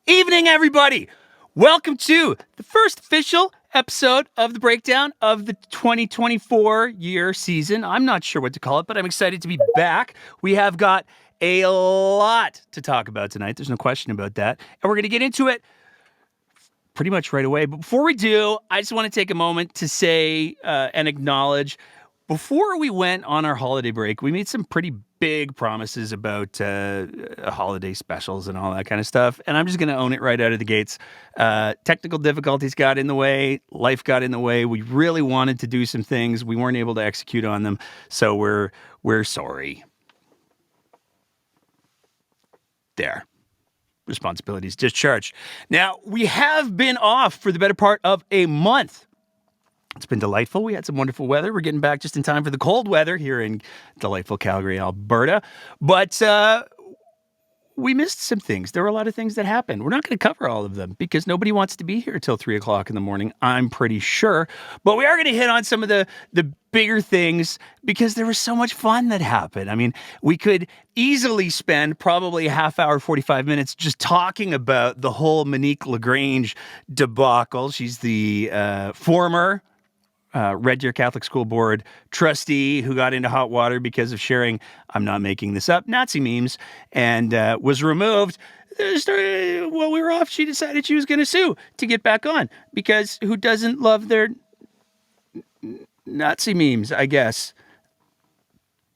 Evening, everybody. Welcome to the first official episode of the breakdown of the 2024 year season. I'm not sure what to call it, but I'm excited to be back. We have got a lot to talk about tonight. There's no question about that. And we're going to get into it pretty much right away. But before we do, I just want to take a moment to say and acknowledge, before we went on our holiday break, we made some pretty big promises about holiday specials and all that kind of stuff. And I'm just going to own it right out of the gates. Technical difficulties got in the way. Life got in the way. We really wanted to do some things. We weren't able to execute on them. So we're sorry. There. Responsibilities discharged. Now, we have been off for the better part of a month. It's been delightful. We had some wonderful weather. We're getting back just in time for the cold weather here in delightful Calgary, Alberta. But we missed some things. There were a lot of things that happened. We're not going to cover all of them because nobody wants to be here till 3 o'clock in the morning, I'm pretty sure. But we are going to hit on some of the bigger things because there was so much fun that happened. I mean, we could easily spend probably a half hour, 45 minutes just talking about the whole Monique LaGrange debacle. She's the former Red Deer Catholic School Board trustee who got into hot water because of sharing, I'm not making this up, Nazi memes, and was removed. While we were off, she decided she was going to sue to get back on because who doesn't love their Nazi memes, I guess.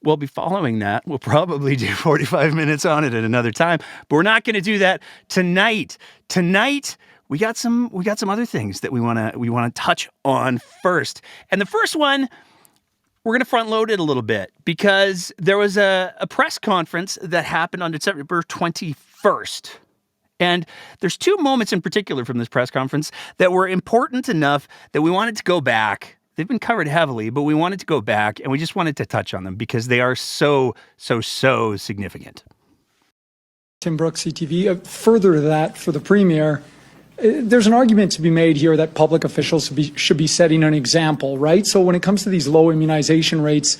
We'll be following that. We'll probably do 45 minutes on it at another time, but we're not going to do that tonight. Tonight, we got some other things that we want to touch on first. And the first one, we're going to front load it a little bit because there was a press conference that happened on December 21st. And there's two moments in particular from this press conference that were important enough that we wanted to go back. They've been covered heavily, but we wanted to go back and we just wanted to touch on them because they are so significant. Tim Brooks, CTV. Further to that, for the Premier, there's an argument to be made here that public officials should be setting an example, right? So when it comes to these low immunization rates,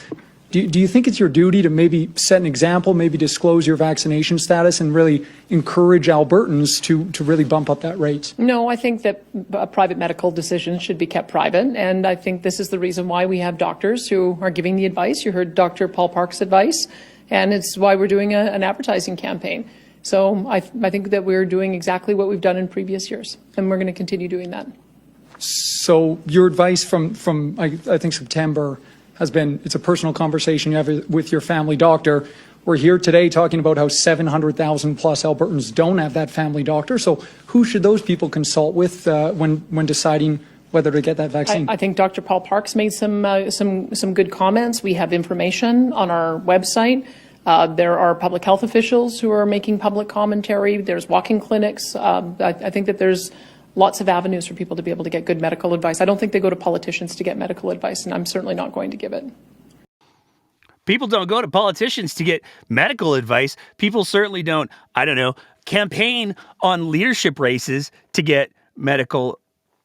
do you think it's your duty to maybe set an example, maybe disclose your vaccination status and really encourage Albertans to really bump up that rate? No, I think that private medical decisions should be kept private. And I think this is the reason why we have doctors who are giving the advice. You heard Dr. Paul Park's advice, and it's why we're doing an advertising campaign. So I think that we're doing exactly what we've done in previous years, and we're going to continue doing that. So your advice from I think September has been, it's a personal conversation you have with your family doctor. We're here today talking about how 700,000 plus Albertans don't have that family doctor. So who should those people consult with when deciding whether to get that vaccine? I think Dr. Paul Park's made some good comments. We have information on our website. There are public health officials who are making public commentary. There's walk-in clinics. I think that there's lots of avenues for people to be able to get good medical advice. I don't think they go to politicians to get medical advice, and I'm certainly not going to give it. People don't go to politicians to get medical advice. People certainly don't, campaign on leadership races to get medical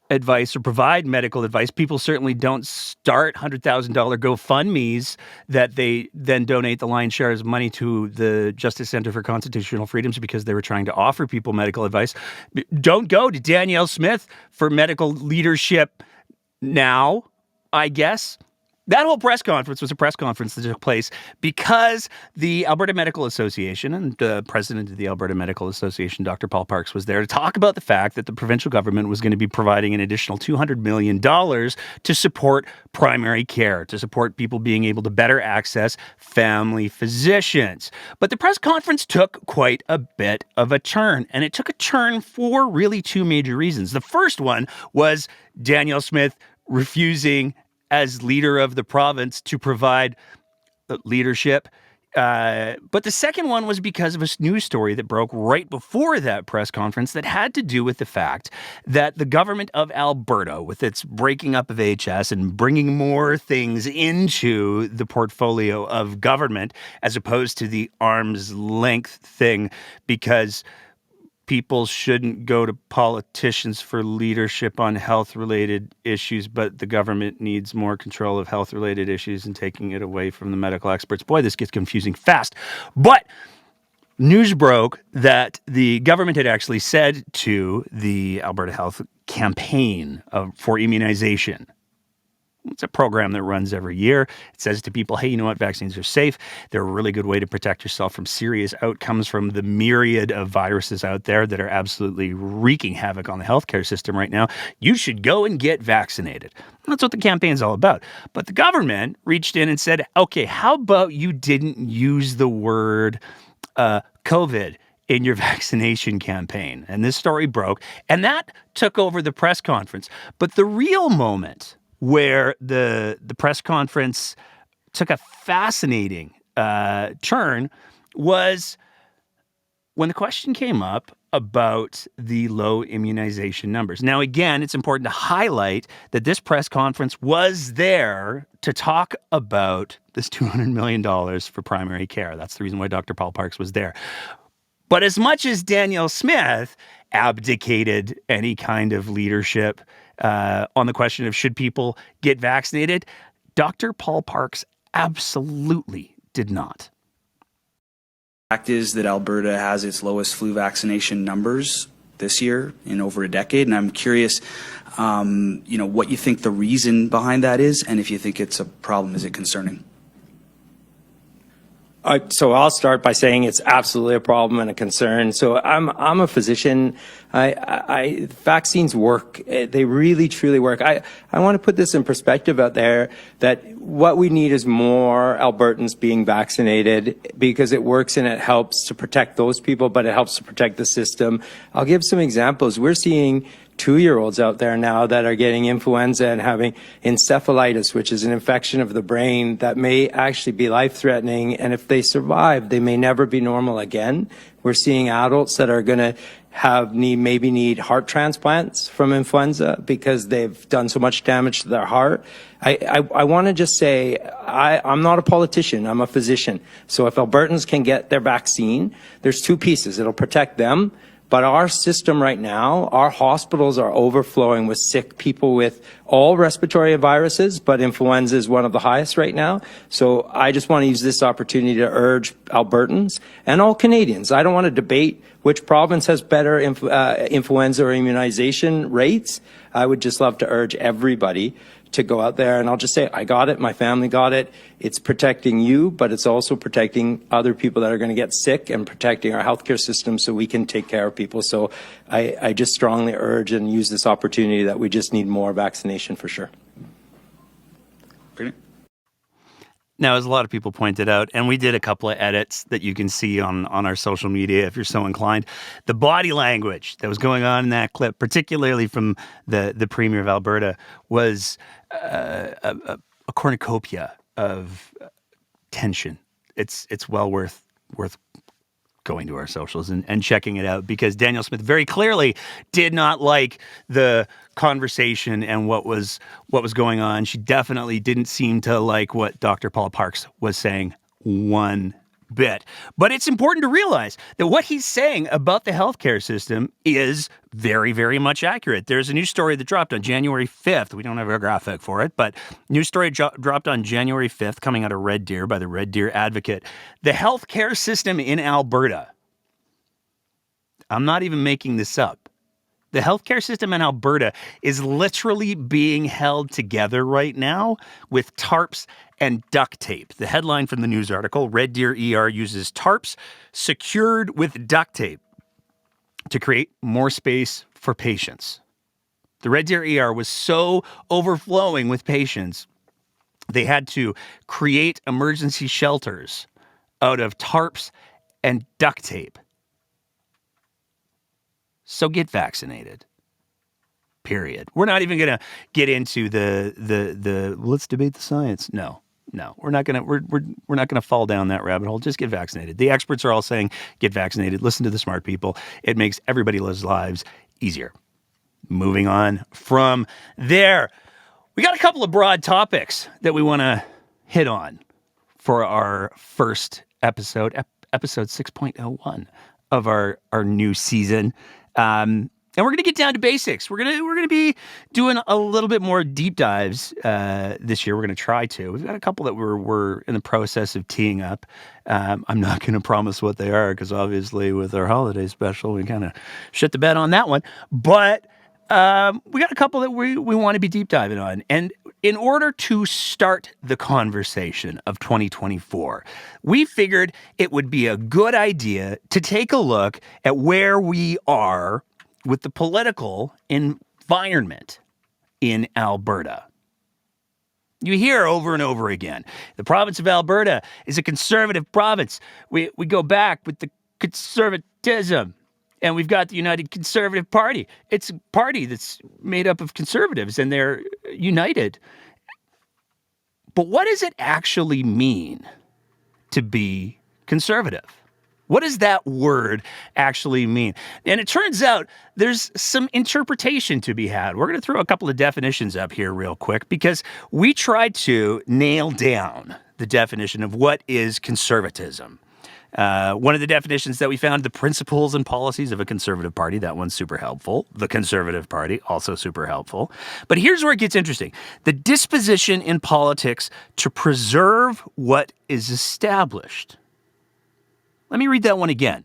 advice or provide medical advice. People certainly don't start $100,000 GoFundMes that they then donate the lion's share of money to the Justice Center for Constitutional Freedoms because they were trying to offer people medical advice. Don't go to Danielle Smith for medical leadership now, I guess. That whole press conference was a press conference that took place because the Alberta Medical Association and the president of the Alberta Medical Association, Dr. Paul Parks, was there to talk about the fact that the provincial government was going to be providing an additional $200 million to support primary care, to support people being able to better access family physicians. But the press conference took quite a bit of a turn, and it took a turn for really two major reasons. The first one was Danielle Smith refusing as leader of the province to provide leadership. But the second one was because of a news story that broke right before that press conference that had to do with the fact that the government of Alberta, with its breaking up of HS and bringing more things into the portfolio of government as opposed to the arm's length thing, because people shouldn't go to politicians for leadership on health-related issues, but the government needs more control of health-related issues and taking it away from the medical experts. Boy, this gets confusing fast. But news broke that the government had actually said to the Alberta Health campaign for immunization. It's a program that runs every year. It says to people, hey, you know what? Vaccines are safe. They're a really good way to protect yourself from serious outcomes from the myriad of viruses out there that are absolutely wreaking havoc on the healthcare system right now. You should go and get vaccinated. That's what the campaign's all about. But the government reached in and said, okay, how about you didn't use the word COVID in your vaccination campaign? And this story broke, and that took over the press conference. But the real moment where the press conference took a fascinating turn was when the question came up about the low immunization numbers. Now, again, it's important to highlight that this press conference was there to talk about this $200 million for primary care. That's the reason why Dr. Paul Parks was there. But as much as Danielle Smith abdicated any kind of leadership on the question of should people get vaccinated, Dr. Paul Parks absolutely did not. Fact is that Alberta has its lowest flu vaccination numbers this year in over a decade, and I'm curious, what you think the reason behind that is, and if you think it's a problem. Is it concerning? So I'll start by saying it's absolutely a problem and a concern. So I'm a physician. Vaccines work. They really, truly work. I want to put this in perspective out there that what we need is more Albertans being vaccinated because it works and it helps to protect those people, but it helps to protect the system. I'll give some examples. We're seeing 2-year-olds out there now that are getting influenza and having encephalitis, which is an infection of the brain that may actually be life-threatening. And if they survive, they may never be normal again. We're seeing adults that are going to maybe need heart transplants from influenza because they've done so much damage to their heart. I want to just say, I'm not a politician, I'm a physician. So if Albertans can get their vaccine, there's two pieces. It'll protect them. But our system right now, our hospitals are overflowing with sick people with all respiratory viruses, but influenza is one of the highest right now. So I just want to use this opportunity to urge Albertans and all Canadians. I don't want to debate which province has better influenza or immunization rates. I would just love to urge everybody to go out there, and I'll just say, I got it, my family got it. It's protecting you, but it's also protecting other people that are going to get sick and protecting our healthcare system so we can take care of people. So I just strongly urge and use this opportunity that we just need more vaccination for sure. Brilliant. Now, as a lot of people pointed out, and we did a couple of edits that you can see on our social media if you're so inclined, the body language that was going on in that clip, particularly from the Premier of Alberta, was a cornucopia of tension. It's well worth going to our socials and checking it out, because Danielle Smith very clearly did not like the conversation and what was going on. She definitely didn't seem to like what Dr. Paul Parks was saying one bit. But it's important to realize that what he's saying about the healthcare system is very, very much accurate. There's a news story that dropped on January 5th. We don't have a graphic for it, but news story dropped on January 5th coming out of Red Deer by the Red Deer Advocate. The healthcare system in Alberta, I'm not even making this up, the healthcare system in Alberta is literally being held together right now with tarps and duct tape. The headline from the news article, Red Deer ER uses tarps secured with duct tape to create more space for patients. The Red Deer ER was so overflowing with patients, they had to create emergency shelters out of tarps and duct tape. So get vaccinated. Period. We're not even going to get into the let's debate the science. No, we're not going to we're not going to fall down that rabbit hole. Just get vaccinated. The experts are all saying get vaccinated. Listen to the smart people. It makes everybody's lives easier. Moving on from there, we got a couple of broad topics that we want to hit on for our first episode 6.01 of our new season. And we're going to get down to basics. We're going to be doing a little bit more deep dives this year. We're going to try to. We've got a couple that we're in the process of teeing up. I'm not going to promise what they are because obviously with our holiday special, we kind of shit the bed on that one. But we got a couple that we want to be deep diving on. And in order to start the conversation of 2024, we figured it would be a good idea to take a look at where we are with the political environment in Alberta. You hear over and over again, the province of Alberta is a conservative province. We go back with the conservatism, and we've got the United Conservative Party. It's a party that's made up of conservatives, and they're united. But what does it actually mean to be conservative? What does that word actually mean? And it turns out there's some interpretation to be had. We're going to throw a couple of definitions up here real quick because we tried to nail down the definition of what is conservatism. One of the definitions that we found, the principles and policies of a conservative party. That one's super helpful. The Conservative Party, also super helpful. But here's where it gets interesting. The disposition in politics to preserve what is established. Let me read that one again,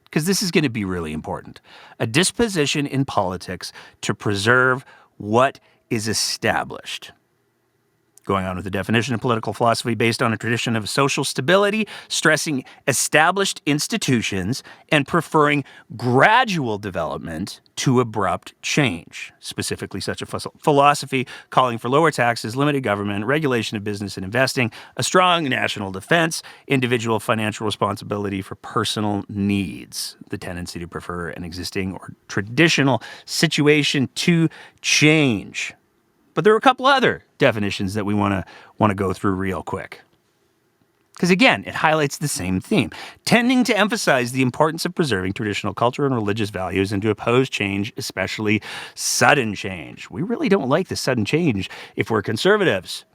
because this is going to be really important. A disposition in politics to preserve what is established. Going on with the definition of political philosophy based on a tradition of social stability, stressing established institutions, and preferring gradual development to abrupt change. Specifically, such a philosophy calling for lower taxes, limited government, regulation of business and investing, a strong national defense, individual financial responsibility for personal needs, the tendency to prefer an existing or traditional situation to change. But there are a couple other definitions that we want to go through real quick. Because again, it highlights the same theme, tending to emphasize the importance of preserving traditional culture and religious values and to oppose change, especially sudden change. We really don't like the sudden change if we're conservatives.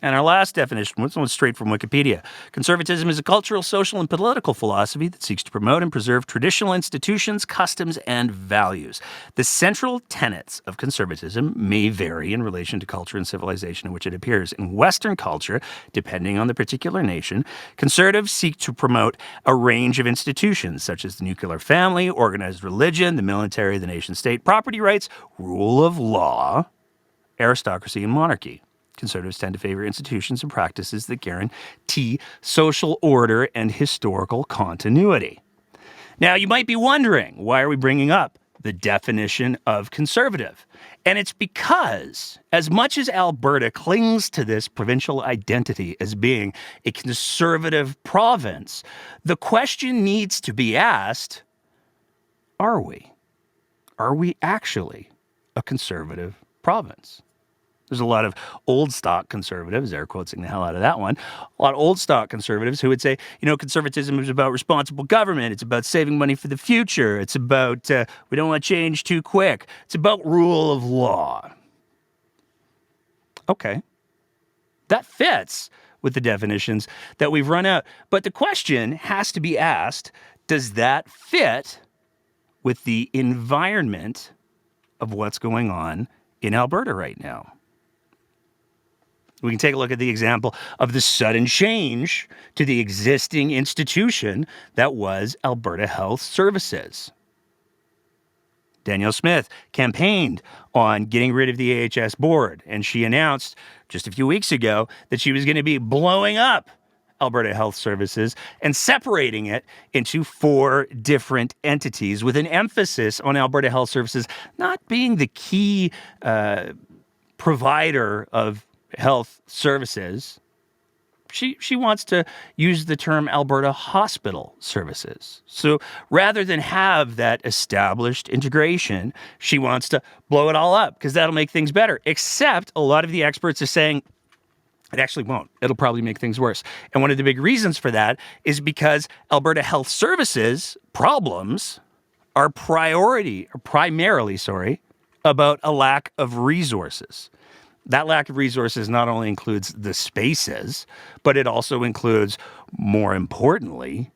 And our last definition, this one's straight from Wikipedia. Conservatism is a cultural, social, and political philosophy that seeks to promote and preserve traditional institutions, customs, and values. The central tenets of conservatism may vary in relation to culture and civilization in which it appears. In Western culture, depending on the particular nation, conservatives seek to promote a range of institutions, such as the nuclear family, organized religion, the military, the nation-state, property rights, rule of law, aristocracy, and monarchy. Conservatives tend to favor institutions and practices that guarantee social order and historical continuity. Now, you might be wondering, why are we bringing up the definition of conservative? And it's because, as much as Alberta clings to this provincial identity as being a conservative province, the question needs to be asked, are we? Are we actually a conservative province? There's a lot of old stock conservatives, air quoting the hell out of that one, a lot of old stock conservatives who would say, conservatism is about responsible government. It's about saving money for the future. It's about, we don't want to change too quick. It's about rule of law. Okay. That fits with the definitions that we've run out. But the question has to be asked, does that fit with the environment of what's going on in Alberta right now? We can take a look at the example of the sudden change to the existing institution that was Alberta Health Services. Danielle Smith campaigned on getting rid of the AHS board, and she announced just a few weeks ago that she was going to be blowing up Alberta Health Services and separating it into 4 different entities with an emphasis on Alberta Health Services not being the key provider of health services. She wants to use the term Alberta Hospital Services. So rather than have that established integration, she wants to blow it all up because that'll make things better. Except a lot of the experts are saying it actually won't. It'll probably make things worse. And one of the big reasons for that is because Alberta Health Services problems are primarily about a lack of resources. That lack of resources not only includes the spaces, but it also includes, more importantly,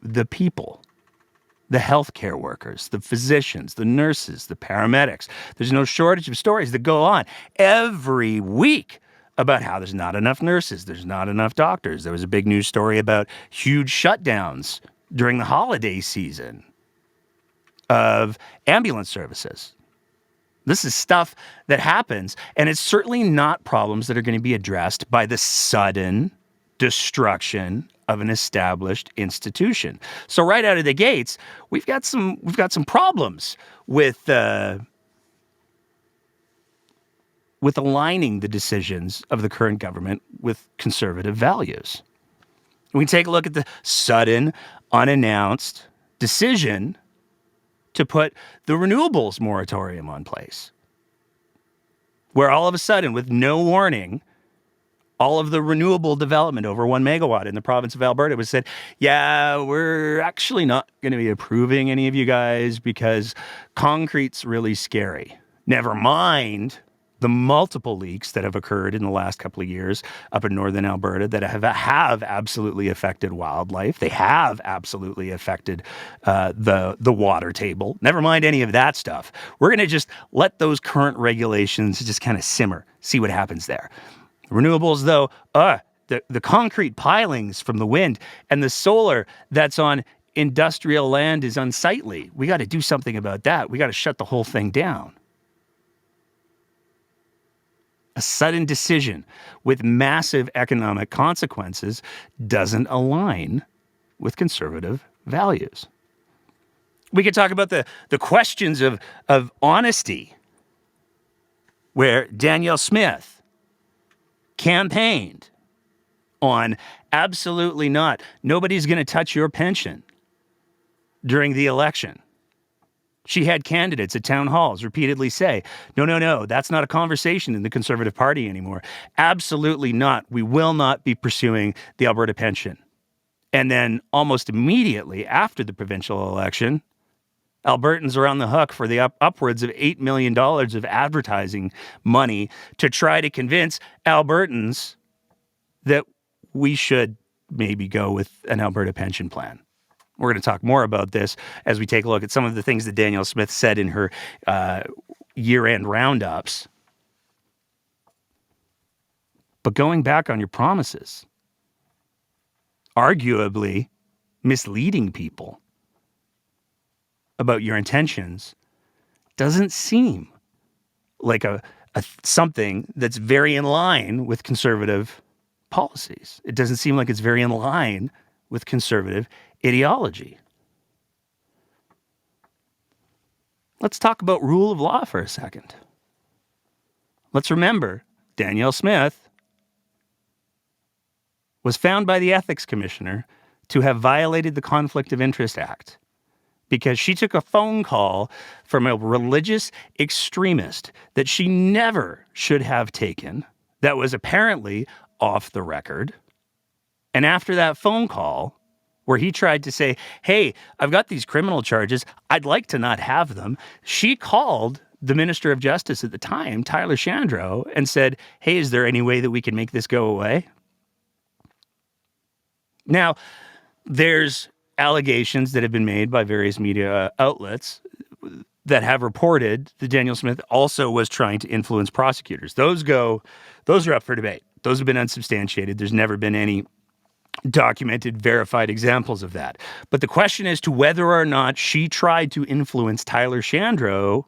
the people. the healthcare workers, the physicians, the nurses, the paramedics. There's no shortage of stories that go on every week about how there's not enough nurses, there's not enough doctors. There was a big news story about huge shutdowns during the holiday season of ambulance services. This is stuff that happens, and it's certainly not problems that are going to be addressed by the sudden destruction of an established institution. So right out of the gates, we've got some problems with aligning the decisions of the current government with conservative values. We take a look at the sudden, unannounced decision to put the renewables moratorium on place, where all of a sudden, with no warning, all of the renewable development over 1 megawatt in the province of Alberta was said, yeah, we're actually not going to be approving any of you guys because concrete's really scary. Never mind the multiple leaks that have occurred in the last couple of years up in northern Alberta that have absolutely affected wildlife. They have absolutely affected the water table. Never mind any of that stuff. We're going to just let those current regulations just kind of simmer, see what happens there. Renewables, though, the concrete pilings from the wind and the solar that's on industrial land is unsightly. We got to do something about that. We got to shut the whole thing down. A sudden decision with massive economic consequences doesn't align with conservative values. We could talk about the questions of honesty, where Danielle Smith campaigned on absolutely not, nobody's going to touch your pension during the election. She had candidates at town halls repeatedly say, no, that's not a conversation in the Conservative Party anymore. Absolutely not. We will not be pursuing the Alberta pension. And then almost immediately after the provincial election, Albertans are on the hook for the upwards of $8 million of advertising money to try to convince Albertans that we should maybe go with an Alberta pension plan. We're going to talk more about this as we take a look at some of the things that Danielle Smith said in her year-end roundups. But going back on your promises, arguably misleading people about your intentions doesn't seem like a something that's very in line with conservative policies. It doesn't seem like it's very in line with conservative ideology. Let's talk about rule of law for a second. Let's remember, Danielle Smith was found by the Ethics Commissioner to have violated the Conflict of Interest Act because she took a phone call from a religious extremist that she never should have taken, that was apparently off the record. And after that phone call, where he tried to say, hey, I've got these criminal charges, I'd like to not have them, she called the Minister of Justice at the time, Tyler Shandro, and said, hey, is there any way that we can make this go away? Now, there's allegations that have been made by various media outlets that have reported that Danielle Smith also was trying to influence prosecutors. Those are up for debate. Those have been unsubstantiated. There's never been any documented, verified examples of that. But the question as to whether or not she tried to influence Tyler Shandro,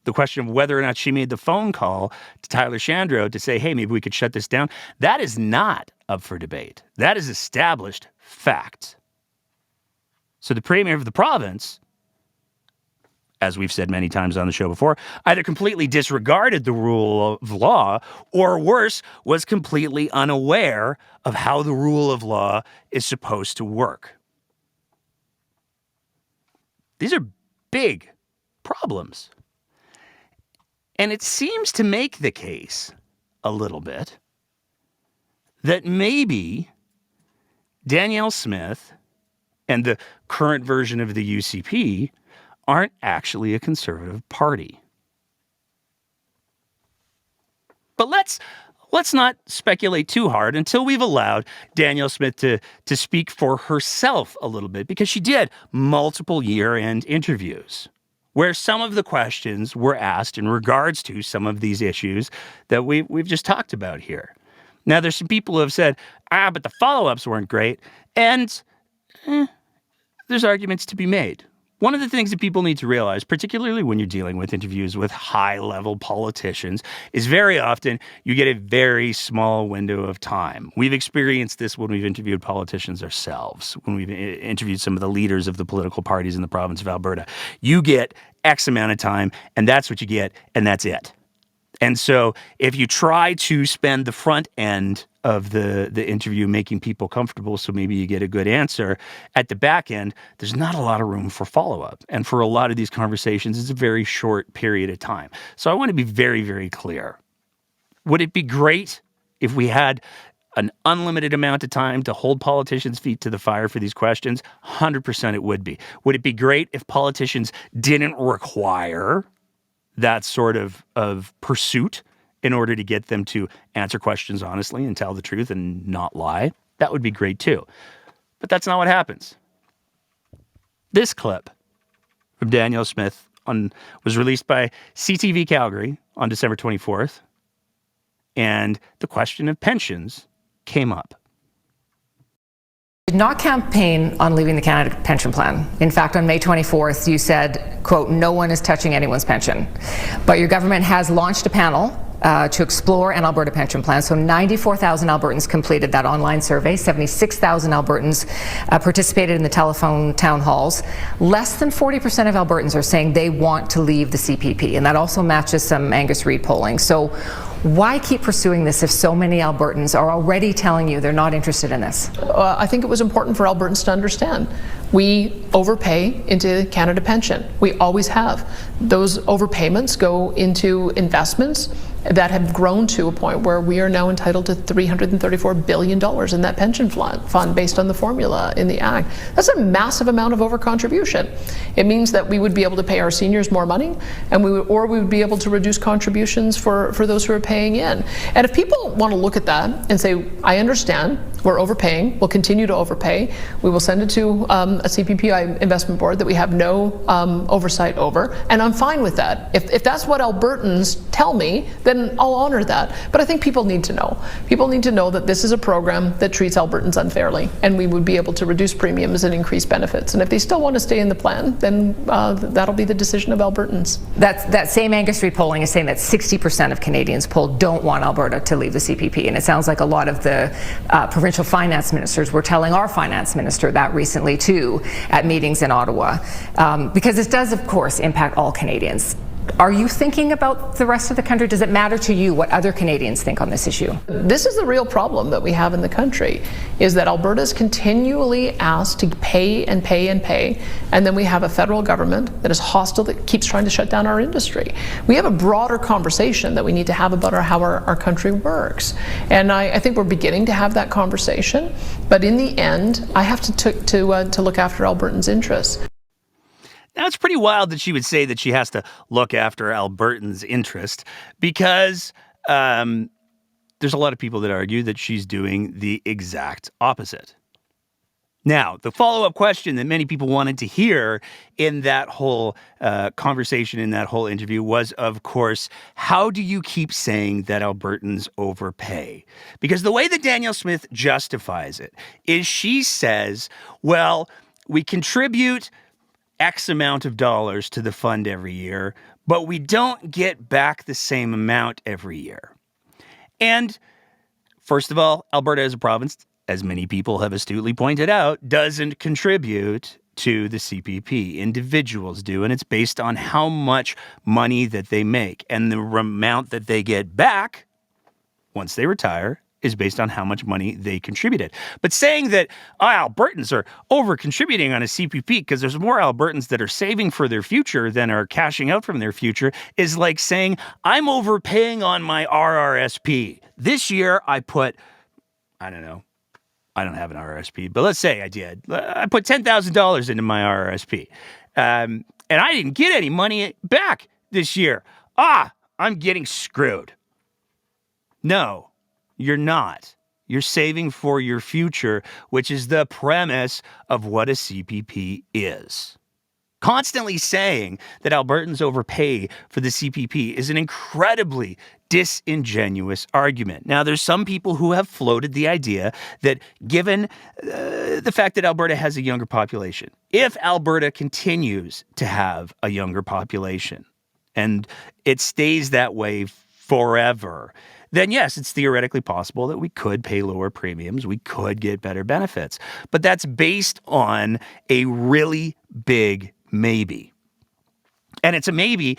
the question of whether or not she made the phone call to Tyler Shandro to say, hey, maybe we could shut this down, that is not up for debate. That is established fact. So the Premier of the province, as we've said many times on the show before, either completely disregarded the rule of law or worse, was completely unaware of how the rule of law is supposed to work. These are big problems. And it seems to make the case a little bit that maybe Danielle Smith and the current version of the UCP aren't actually a conservative party. But let's let's not speculate too hard until we've allowed Danielle Smith to speak for herself a little bit, because she did multiple year-end interviews where some of the questions were asked in regards to some of these issues that we've just talked about here. Now, there's some people who have said, but the follow-ups weren't great, and there's arguments to be made. One of the things that people need to realize, particularly when you're dealing with interviews with high-level politicians, is very often you get a very small window of time. We've experienced this when we've interviewed politicians ourselves, when we've interviewed some of the leaders of the political parties in the province of Alberta. You get X amount of time, and that's what you get, and that's it. And so if you try to spend the front end of the interview making people comfortable so maybe you get a good answer, at the back end, there's not a lot of room for follow-up. And for a lot of these conversations, it's a very short period of time. So I want to be very, very clear. Would it be great if we had an unlimited amount of time to hold politicians' feet to the fire for these questions? 100% it would be. Would it be great if politicians didn't require that sort of pursuit in order to get them to answer questions honestly and tell the truth and not lie? That would be great too. But that's not what happens. This clip from Danielle Smith was released by CTV Calgary on December 24th, and the question of pensions came up. Did not campaign on leaving the Canada Pension Plan. In fact, on May 24th, you said, quote, no one is touching anyone's pension. But your government has launched a panel to explore an Alberta pension plan. So 94,000 Albertans completed that online survey. 76,000 Albertans participated in the telephone town halls. Less than 40% of Albertans are saying they want to leave the CPP. And that also matches some Angus Reid polling. So why keep pursuing this if so many Albertans are already telling you they're not interested in this? I think it was important for Albertans to understand. We overpay into Canada Pension. We always have. Those overpayments go into investments that have grown to a point where we are now entitled to $334 billion in that pension fund based on the formula in the Act. That's a massive amount of overcontribution. It means that we would be able to pay our seniors more money, and we would be able to reduce contributions for those who are paying in. And if people want to look at that and say, I understand, we're overpaying, we'll continue to overpay, we will send it to a CPP investment board that we have no oversight over, and I'm fine with that. If that's what Albertans tell me, then I'll honor that. But I think people need to know. People need to know that this is a program that treats Albertans unfairly, and we would be able to reduce premiums and increase benefits. And if they still want to stay in the plan, then that'll be the decision of Albertans. That same Angus Reid polling is saying that 60% of Canadians polled don't want Alberta to leave the CPP. And it sounds like a lot of the provincial finance ministers were telling our finance minister that recently too at meetings in Ottawa. Because this does, of course, impact all Canadians. Are you thinking about the rest of the country? Does it matter to you what other Canadians think on this issue? This is the real problem that we have in the country, is that Alberta is continually asked to pay and pay and pay, and then we have a federal government that is hostile, that keeps trying to shut down our industry. We have a broader conversation that we need to have about how our country works. And I think we're beginning to have that conversation, but in the end, I have to look after Albertans' interests. Now, it's pretty wild that she would say that she has to look after Albertans' interest, because there's a lot of people that argue that she's doing the exact opposite. Now, the follow-up question that many people wanted to hear in that whole conversation, in that whole interview, was, of course, how do you keep saying that Albertans overpay? Because the way that Danielle Smith justifies it is she says, well, we contribute X amount of dollars to the fund every year, but we don't get back the same amount every year. And first of all, Alberta as a province, as many people have astutely pointed out, doesn't contribute to the CPP. Individuals do, and it's based on how much money that they make. And the amount that they get back once they retire is based on how much money they contributed. But saying that Albertans are over-contributing on a CPP because there's more Albertans that are saving for their future than are cashing out from their future is like saying, I'm overpaying on my RRSP. This year I put, I don't know, I don't have an RRSP, but let's say I did. I put $10,000 into my RRSP. And I didn't get any money back this year. I'm getting screwed. No. you're not. You're saving for your future, which is the premise of what a CPP is. Constantly saying that Albertans overpay for the CPP is an incredibly disingenuous argument. Now, there's some people who have floated the idea that given the fact that Alberta has a younger population, if Alberta continues to have a younger population and it stays that way forever, then yes, it's theoretically possible that we could pay lower premiums, we could get better benefits. But that's based on a really big maybe. And it's a maybe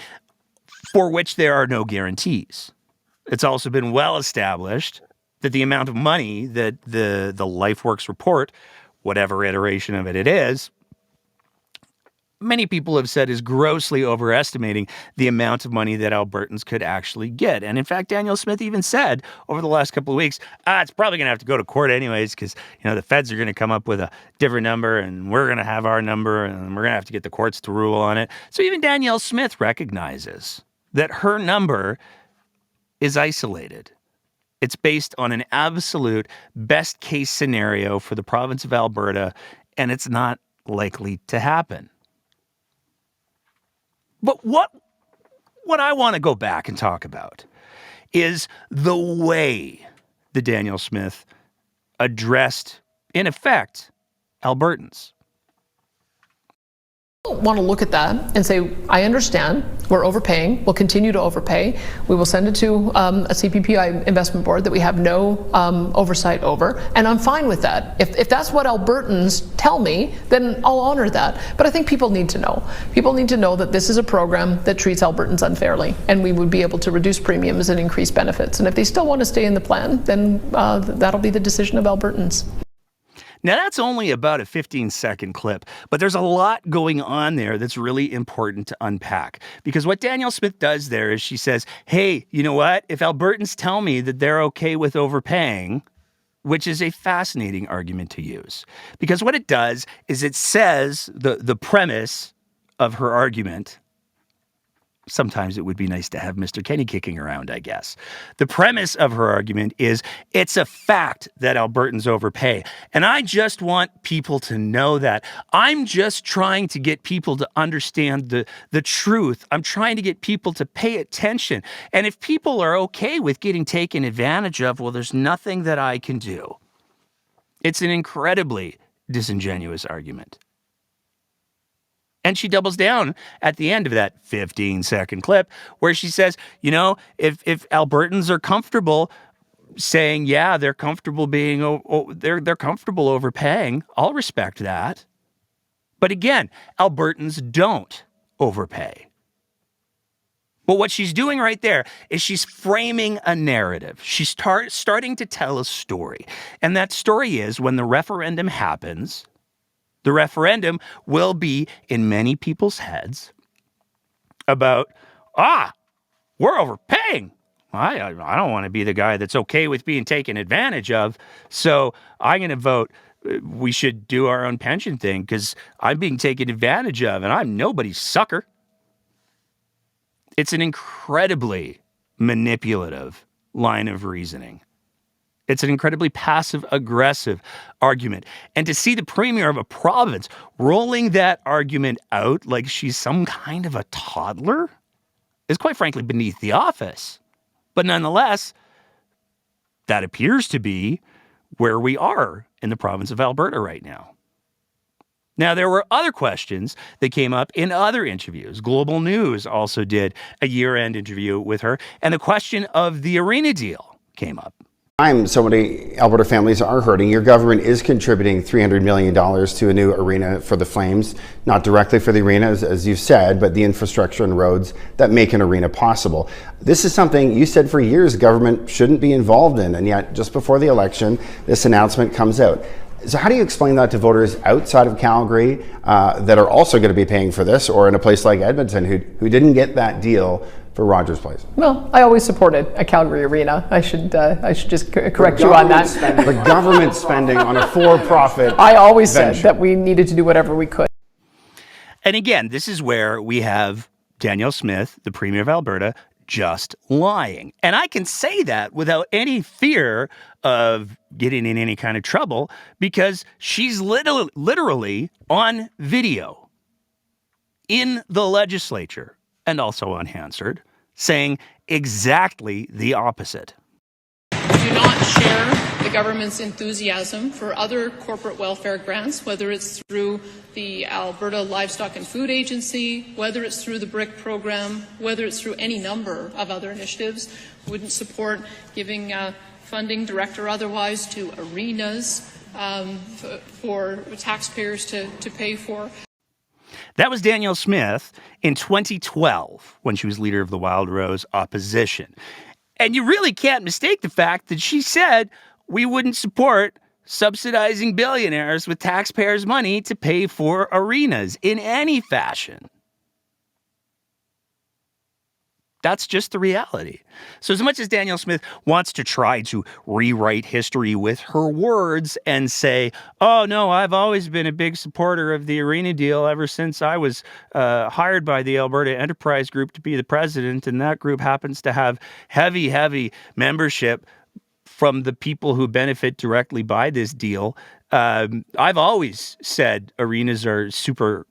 for which there are no guarantees. It's also been well established that the amount of money that the LifeWorks report, whatever iteration of it is, many people have said is grossly overestimating the amount of money that Albertans could actually get. And in fact, Danielle Smith even said over the last couple of weeks, it's probably going to have to go to court anyways because, the feds are going to come up with a different number and we're going to have our number and we're going to have to get the courts to rule on it. So even Danielle Smith recognizes that her number is isolated. It's based on an absolute best case scenario for the province of Alberta, and it's not likely to happen. But what I want to go back and talk about is the way that Danielle Smith addressed, in effect, Albertans. Want to look at that and say, I understand we're overpaying, we'll continue to overpay, we will send it to a CPPI investment board that we have no oversight over, and I'm fine with that. If that's what Albertans tell me, then I'll honor that. But I think people need to know. People need to know that this is a program that treats Albertans unfairly, and we would be able to reduce premiums and increase benefits. And if they still want to stay in the plan, then that'll be the decision of Albertans. Now, that's only about a 15-second clip, but there's a lot going on there that's really important to unpack. Because what Danielle Smith does there is she says, hey, you know what? If Albertans tell me that they're okay with overpaying, which is a fascinating argument to use. Because what it does is it says the premise of her argument. Sometimes it would be nice to have Mr. Kenny kicking around, I guess. The premise of her argument is it's a fact that Albertans overpay. And I just want people to know that. I'm just trying to get people to understand the truth. I'm trying to get people to pay attention. And if people are okay with getting taken advantage of, well, there's nothing that I can do. It's an incredibly disingenuous argument. And she doubles down at the end of that 15-second clip where she says, if Albertans are comfortable saying, yeah, they're comfortable they're comfortable overpaying, I'll respect that. But again, Albertans don't overpay. But what she's doing right there is she's framing a narrative. She's starting to tell a story. And that story is when the referendum happens, the referendum will be in many people's heads about, we're overpaying. I don't want to be the guy that's okay with being taken advantage of. So I'm going to vote we should do our own pension thing because I'm being taken advantage of and I'm nobody's sucker. It's an incredibly manipulative line of reasoning. It's an incredibly passive-aggressive argument. And to see the premier of a province rolling that argument out like she's some kind of a toddler is quite frankly beneath the office. But nonetheless, that appears to be where we are in the province of Alberta right now. Now, there were other questions that came up in other interviews. Global News also did a year-end interview with her, and the question of the arena deal came up. So many Alberta families are hurting. Your government is contributing $300 million to a new arena for the Flames, not directly for the arena, as you've said, but the infrastructure and roads that make an arena possible. This is something you said for years government shouldn't be involved in, and yet just before the election, this announcement comes out. So how do you explain that to voters outside of Calgary that are also going to be paying for this, or in a place like Edmonton who didn't get that deal for Rogers Place? Well, I always supported a Calgary arena. I should just correct you on that. The government spending on a for-profit I always venture. said that we needed to do whatever we could. And again, this is where we have Danielle Smith, the Premier of Alberta, just lying. And I can say that without any fear of getting in any kind of trouble because she's literally on video in the legislature and also on Hansard saying exactly the opposite. Do not share the government's enthusiasm for other corporate welfare grants, whether it's through the Alberta Livestock and Food Agency, whether it's through the BRIC program, whether it's through any number of other initiatives. Wouldn't support giving funding, direct or otherwise, to arenas for taxpayers to pay for. That was Danielle Smith in 2012 when she was leader of the Wild Rose opposition. And you really can't mistake the fact that she said we wouldn't support subsidizing billionaires with taxpayers' money to pay for arenas in any fashion. That's just the reality. So as much as Danielle Smith wants to try to rewrite history with her words and say, oh, no, I've always been a big supporter of the arena deal ever since I was hired by the Alberta Enterprise Group to be the president, and that group happens to have heavy membership from the people who benefit directly by this deal. I've always said arenas are super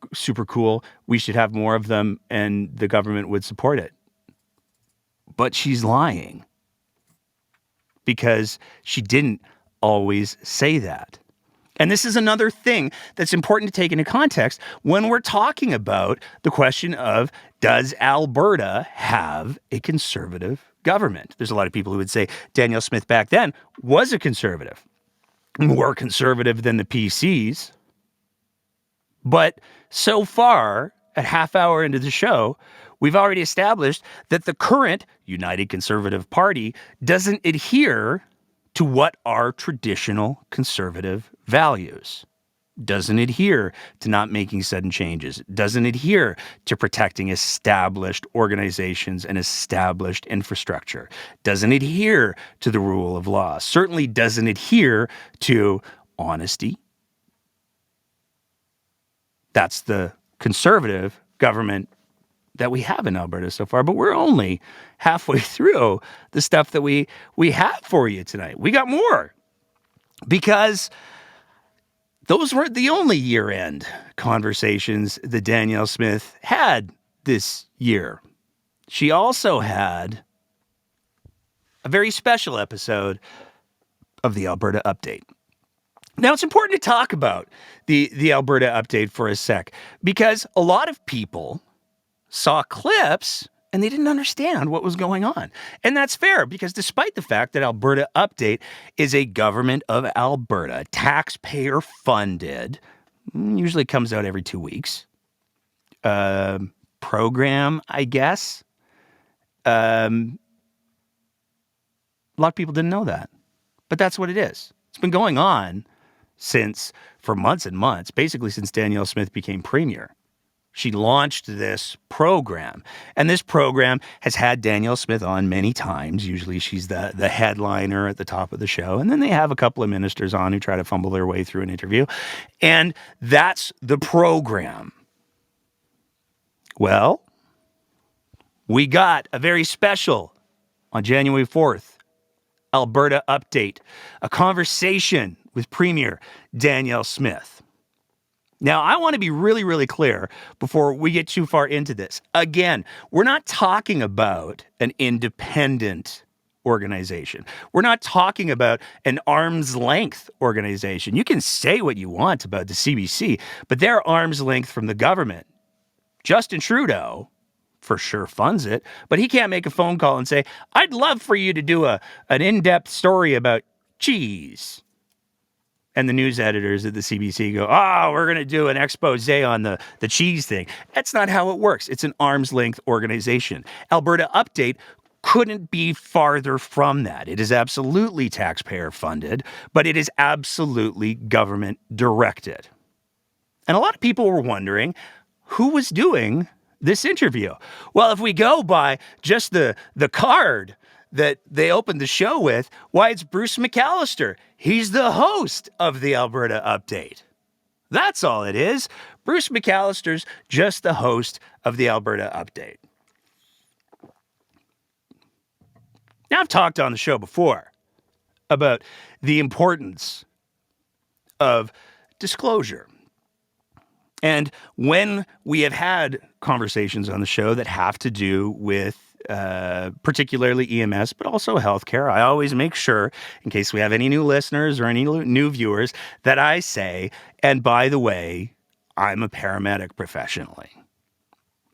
cool. We should have more of them, and the government would support it. But she's lying because she didn't always say that. And this is another thing that's important to take into context when we're talking about the question of, does Alberta have a conservative government? There's a lot of people who would say Danielle Smith back then was a conservative, more conservative than the PCs. But so far, at half hour into the show, we've already established that the current United Conservative Party doesn't adhere to what are traditional conservative values, doesn't adhere to not making sudden changes, doesn't adhere to protecting established organizations and established infrastructure, doesn't adhere to the rule of law, certainly doesn't adhere to honesty. That's the conservative government that we have in Alberta so far, but we're only halfway through the stuff that we have for you tonight. We got more because those weren't the only year-end conversations that Danielle Smith had this year. She also had a very special episode of the Alberta Update. Now, it's important to talk about the Alberta Update for a sec because a lot of people saw clips and they didn't understand what was going on. And that's fair because despite the fact that Alberta Update is a government of Alberta, taxpayer funded, usually comes out every 2 weeks, program, I guess. A lot of people didn't know that, but that's what it is. It's been going on for months and months, basically since Danielle Smith became premier. She launched this program, and this program has had Danielle Smith on many times. Usually she's the headliner at the top of the show, and then they have a couple of ministers on who try to fumble their way through an interview, and that's the program. Well, we got a very special, on January 4th, Alberta Update, a conversation with Premier Danielle Smith. Now, I want to be really clear before we get too far into this. Again, we're not talking about an independent organization. We're not talking about an arm's length organization. You can say what you want about the CBC, but they're arm's length from the government. Justin Trudeau for sure funds it, but he can't make a phone call and say, I'd love for you to do an in-depth story about cheese. And the news editors at the CBC go, we're going to do an expose on the cheese thing. That's not how it works. It's an arm's length organization. Alberta Update couldn't be farther from that. It is absolutely taxpayer funded, but it is absolutely government directed. And a lot of people were wondering who was doing this interview. Well, if we go by just the card that they opened the show with, why, it's Bruce McAllister. He's the host of the Alberta Update. That's all it is. Bruce McAllister's just the host of the Alberta Update. Now, I've talked on the show before about the importance of disclosure. And when we have had conversations on the show that have to do with particularly EMS, but also healthcare, I always make sure, in case we have any new listeners or any new viewers, that I say, and by the way, I'm a paramedic professionally.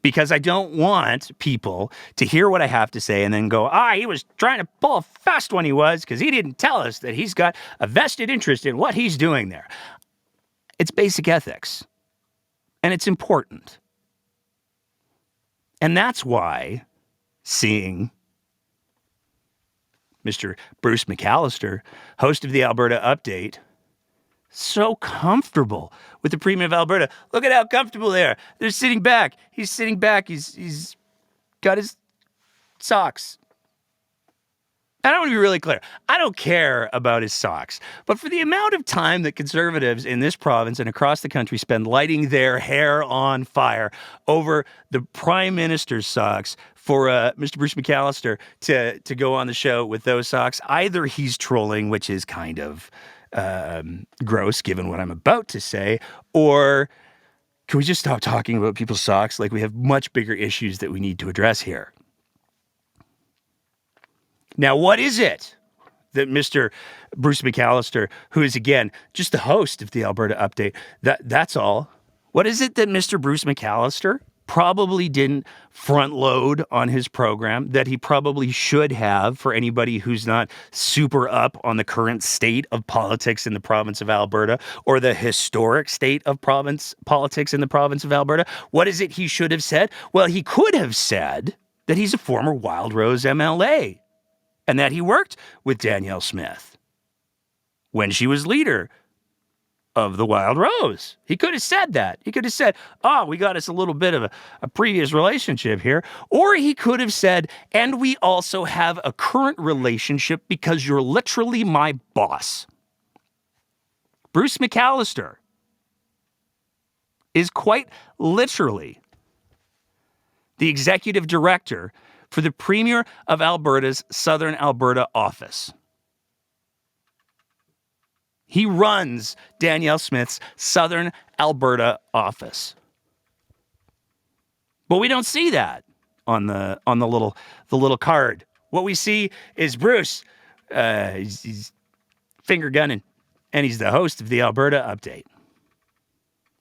Because I don't want people to hear what I have to say and then go, he was trying to pull a fast one he was because he didn't tell us that he's got a vested interest in what he's doing there. It's basic ethics. And it's important. And that's why seeing Mr. Bruce McAllister, host of the Alberta Update, so comfortable with the Premier of Alberta. Look at how comfortable they are. They're sitting back. He's sitting back. He's got his socks. I want to be really clear. I don't care about his socks. But for the amount of time that conservatives in this province and across the country spend lighting their hair on fire over the Prime Minister's socks for Mr. Bruce McAllister to go on the show with those socks, either he's trolling, which is kind of gross given what I'm about to say, or can we just stop talking about people's socks like we have much bigger issues that we need to address here? Now, what is it that Mr. Bruce McAllister, who is, again, just the host of the Alberta Update, that's all. What is it that Mr. Bruce McAllister probably didn't front load on his program that he probably should have for anybody who's not super up on the current state of politics in the province of Alberta or the historic state of politics in the province of Alberta? What is it he should have said? Well, he could have said that he's a former Wildrose MLA. And that he worked with Danielle Smith when she was leader of the Wildrose. He could have said that. He could have said, we got us a little bit of a previous relationship here. Or he could have said, and we also have a current relationship because you're literally my boss. Bruce McAllister is quite literally the executive director for the Premier of Alberta's Southern Alberta office. He runs Danielle Smith's Southern Alberta office. But we don't see that on the little card. What we see is Bruce, he's finger gunning, and he's the host of the Alberta Update.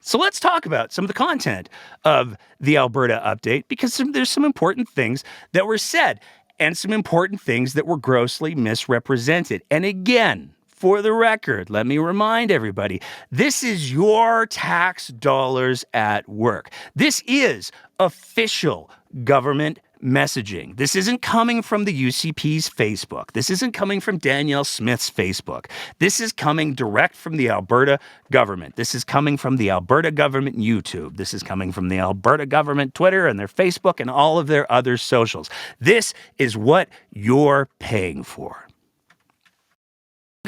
So let's talk about some of the content of the Alberta Update, because there's some important things that were said and some important things that were grossly misrepresented. And again, for the record, let me remind everybody, this is your tax dollars at work. This is official government messaging. This isn't coming from the UCP's Facebook. This isn't coming from Danielle Smith's Facebook. This is coming direct from the Alberta government. This is coming from the Alberta government YouTube. This is coming from the Alberta government Twitter and their Facebook and all of their other socials. This is what you're paying for.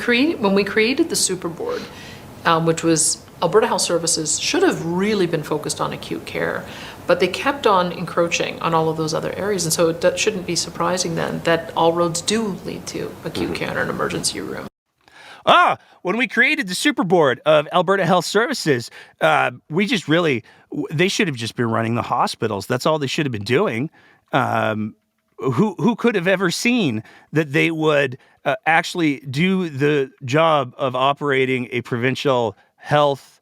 When we created the Super Board, which was Alberta Health Services, should have really been focused on acute care, but they kept on encroaching on all of those other areas. And so it shouldn't be surprising then that all roads do lead to acute care in an emergency room. When we created the Super Board of Alberta Health Services, they should have just been running the hospitals. That's all they should have been doing. Who could have ever seen that they would actually do the job of operating a provincial health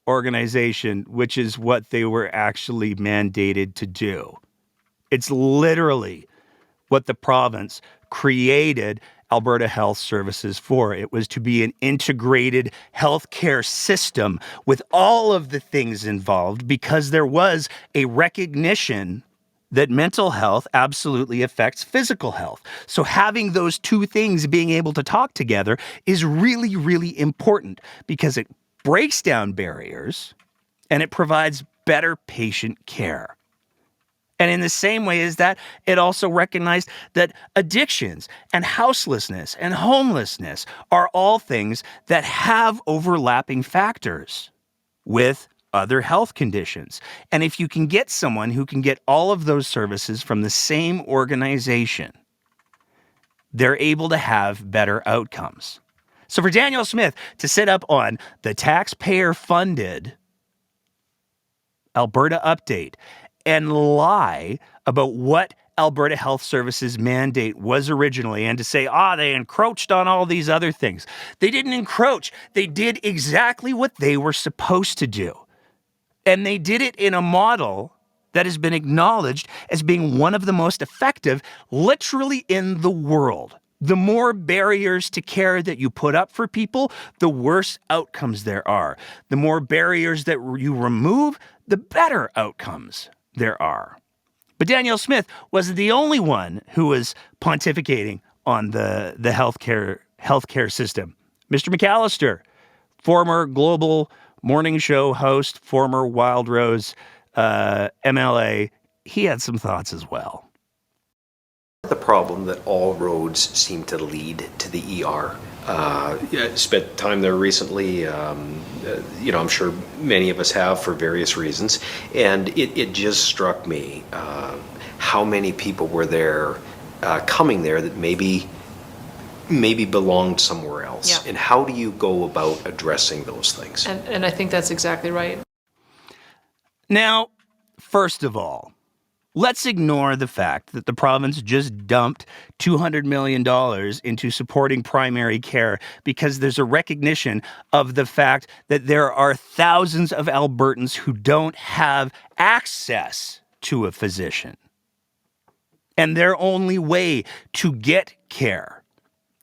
organization, which is what they were actually mandated to do? It's literally what the province created Alberta Health Services for. It was to be an integrated healthcare system with all of the things involved, because there was a recognition that mental health absolutely affects physical health. So having those two things being able to talk together is really, really important, because it breaks down barriers and it provides better patient care. And in the same way as that, it also recognized that addictions and houselessness and homelessness are all things that have overlapping factors with other health conditions. And if you can get someone who can get all of those services from the same organization, they're able to have better outcomes. So for Danielle Smith to sit up on the taxpayer-funded Alberta update and lie about what Alberta Health Services mandate was originally and to say, they encroached on all these other things. They didn't encroach. They did exactly what they were supposed to do. And they did it in a model that has been acknowledged as being one of the most effective literally in the world. The more barriers to care that you put up for people, the worse outcomes there are. The more barriers that you remove, the better outcomes there are. But Danielle Smith wasn't the only one who was pontificating on the healthcare system. Mr. McAllister, former Global Morning Show host, former Wild Rose MLA, he had some thoughts as well. The problem that all roads seem to lead to the ER. Spent time there recently. I'm sure many of us have for various reasons, and it just struck me how many people were there, coming there that maybe belonged somewhere else. Yeah. And how do you go about addressing those things? And I think that's exactly right. Now, first of all, let's ignore the fact that the province just dumped $200 million into supporting primary care because there's a recognition of the fact that there are thousands of Albertans who don't have access to a physician. And their only way to get care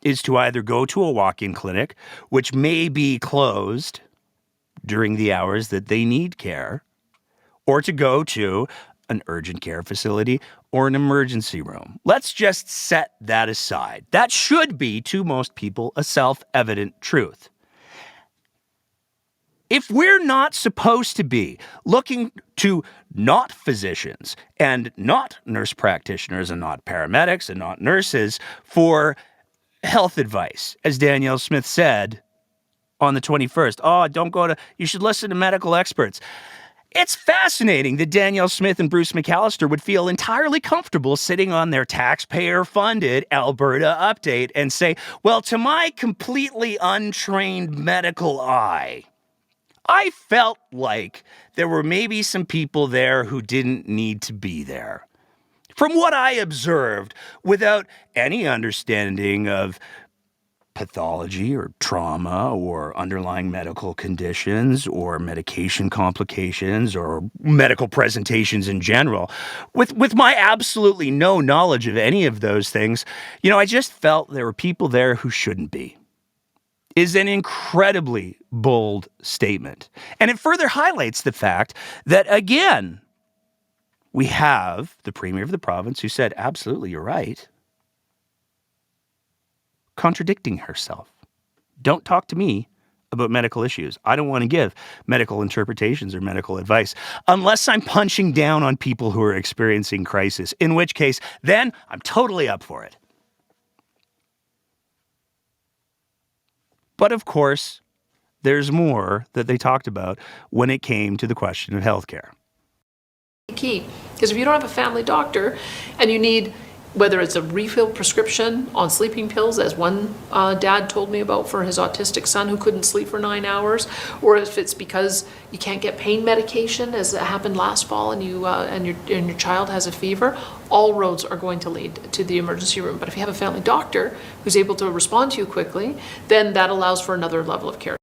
is to either go to a walk-in clinic, which may be closed during the hours that they need care, or to go to an urgent care facility or an emergency room. Let's just set that aside. That should be, to most people, a self-evident truth. If we're not supposed to be looking to not physicians and not nurse practitioners and not paramedics and not nurses for health advice, as Danielle Smith said on the 21st, you should listen to medical experts. It's fascinating that Danielle Smith and Bruce McAllister would feel entirely comfortable sitting on their taxpayer-funded Alberta update and say, well, to my completely untrained medical eye, I felt like there were maybe some people there who didn't need to be there. From what I observed, without any understanding of pathology or trauma or underlying medical conditions or medication complications or medical presentations in general, with my absolutely no knowledge of any of those things, I just felt there were people there who shouldn't be. Is an incredibly bold statement. And it further highlights the fact that, again, we have the Premier of the province who said, absolutely, you're right, contradicting herself. Don't talk to me about medical issues. I don't want to give medical interpretations or medical advice unless I'm punching down on people who are experiencing crisis, in which case, then I'm totally up for it. But of course, there's more that they talked about when it came to the question of healthcare. Key, because if you don't have a family doctor and you need, whether it's a refill prescription on sleeping pills, as one dad told me about for his autistic son who couldn't sleep for 9 hours, or if it's because you can't get pain medication, as it happened last fall, and your child has a fever, all roads are going to lead to the emergency room. But if you have a family doctor who's able to respond to you quickly, then that allows for another level of care.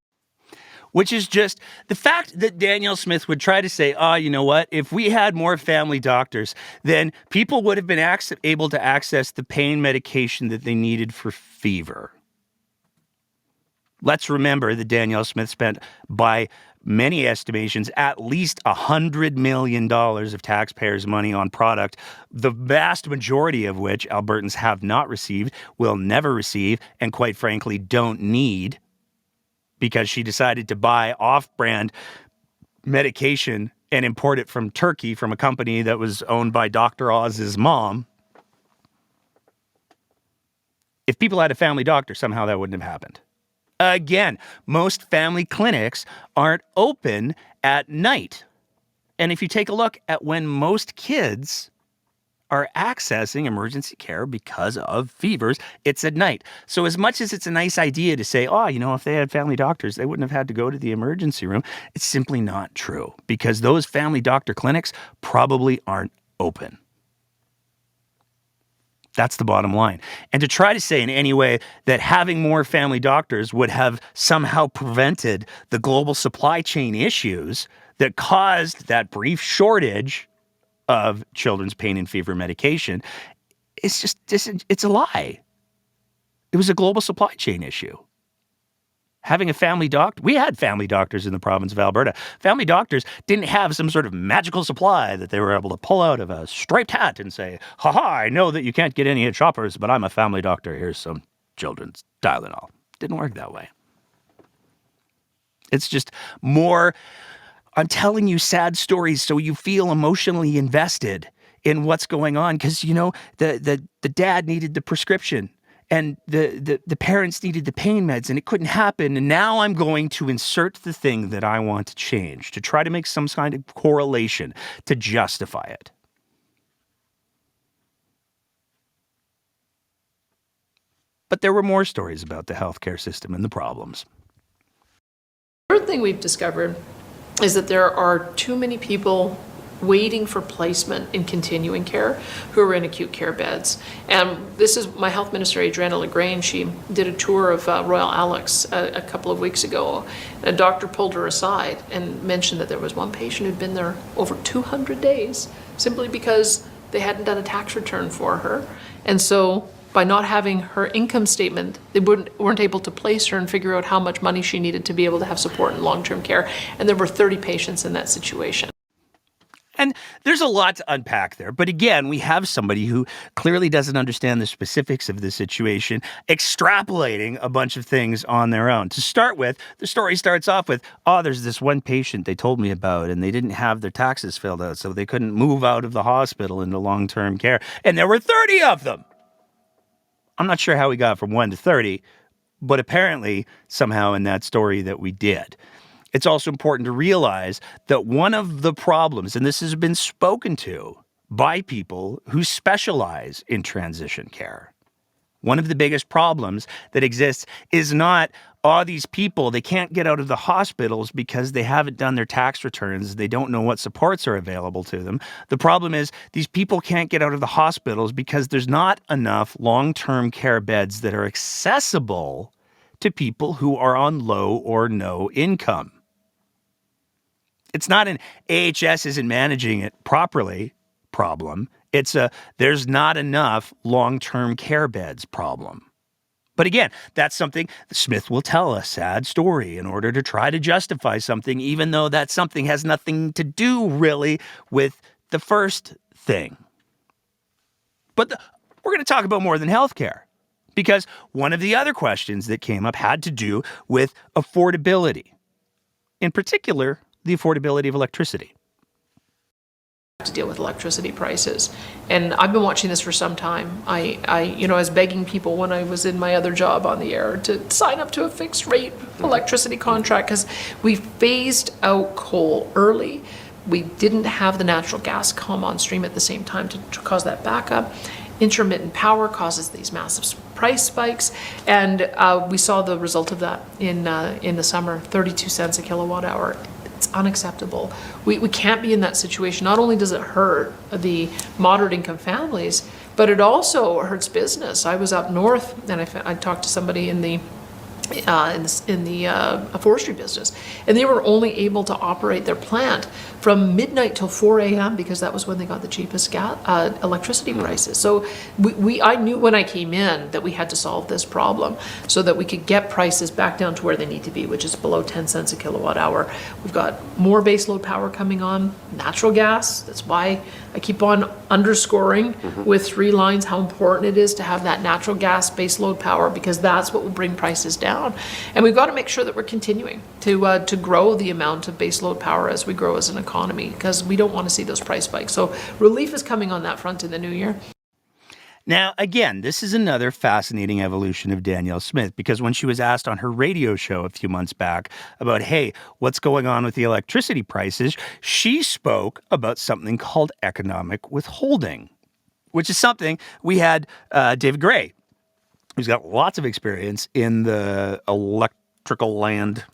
Which is just the fact that Danielle Smith would try to say, you know what, if we had more family doctors, then people would have been able to access the pain medication that they needed for fever. Let's remember that Danielle Smith spent, by many estimations, at least $100 million of taxpayers' money on product, the vast majority of which Albertans have not received, will never receive, and quite frankly don't need, because she decided to buy off-brand medication and import it from Turkey from a company that was owned by Dr. Oz's mom. If people had a family doctor, somehow that wouldn't have happened. Again, most family clinics aren't open at night. And if you take a look at when most kids are accessing emergency care because of fevers. It's at night. So as much as it's a nice idea to say, oh, if they had family doctors, they wouldn't have had to go to the emergency room, it's simply not true because those family doctor clinics probably aren't open. That's the bottom line. And to try to say in any way that having more family doctors would have somehow prevented the global supply chain issues that caused that brief shortage of children's pain and fever medication, it's a lie. It was a global supply chain issue. Having a family doctor, we had family doctors in the province of Alberta. Family doctors didn't have some sort of magical supply that they were able to pull out of a striped hat and say, ha, I know that you can't get any at Shoppers, but I'm a family doctor. Here's some children's Tylenol. Didn't work that way. It's just more, I'm telling you sad stories so you feel emotionally invested in what's going on because, the dad needed the prescription. And the parents needed the pain meds and it couldn't happen. And now I'm going to insert the thing that I want to change to try to make some kind of correlation to justify it. But there were more stories about the healthcare system and the problems. The third thing we've discovered is that there are too many people waiting for placement in continuing care who are in acute care beds. And this is my health minister, Adriana LaGrange. She did a tour of Royal Alex a couple of weeks ago. And a doctor pulled her aside and mentioned that there was one patient who'd been there over 200 days simply because they hadn't done a tax return for her. And so by not having her income statement, they weren't able to place her and figure out how much money she needed to be able to have support in long-term care. And there were 30 patients in that situation. And there's a lot to unpack there. But again, we have somebody who clearly doesn't understand the specifics of the situation, extrapolating a bunch of things on their own. To start with, the story starts off with, there's this one patient they told me about, and they didn't have their taxes filled out, so they couldn't move out of the hospital into long-term care. And there were 30 of them. I'm not sure how we got from 1 to 30, but apparently somehow in that story that we did. It's also important to realize that one of the problems, and this has been spoken to by people who specialize in transition care, one of the biggest problems that exists is not, these people, they can't get out of the hospitals because they haven't done their tax returns. They don't know what supports are available to them. The problem is these people can't get out of the hospitals because there's not enough long-term care beds that are accessible to people who are on low or no income. It's not an AHS isn't managing it properly problem. It's a there's not enough long-term care beds problem. But again, that's something Smith will tell a sad story in order to try to justify something, even though that something has nothing to do really with the first thing. But we're going to talk about more than healthcare, because one of the other questions that came up had to do with affordability. In particular, the affordability of electricity. To deal with electricity prices. And I've been watching this for some time. I was begging people when I was in my other job on the air to sign up to a fixed rate electricity contract because we phased out coal early. We didn't have the natural gas come on stream at the same time to cause that backup. Intermittent power causes these massive price spikes, and we saw the result of that in the summer, 32 cents a kilowatt hour. It's unacceptable. We can't be in that situation. Not only does it hurt the moderate income families, but it also hurts business. I was up north and I talked to somebody in the forestry business, and they were only able to operate their plant from midnight till 4 a.m. because that was when they got the cheapest electricity prices. So I knew when I came in that we had to solve this problem so that we could get prices back down to where they need to be, which is below 10 cents a kilowatt hour. We've got more baseload power coming on, natural gas. That's why I keep on underscoring with 3 lines how important it is to have that natural gas baseload power, because that's what will bring prices down. And we've got to make sure that we're continuing to grow the amount of baseload power as we grow as an economy, because we don't want to see those price spikes. So relief is coming on that front in the new year. Now, again, this is another fascinating evolution of Danielle Smith, because when she was asked on her radio show a few months back about, hey, what's going on with the electricity prices, she spoke about something called economic withholding. which is something we had David Gray, who's got lots of experience in the electrical land.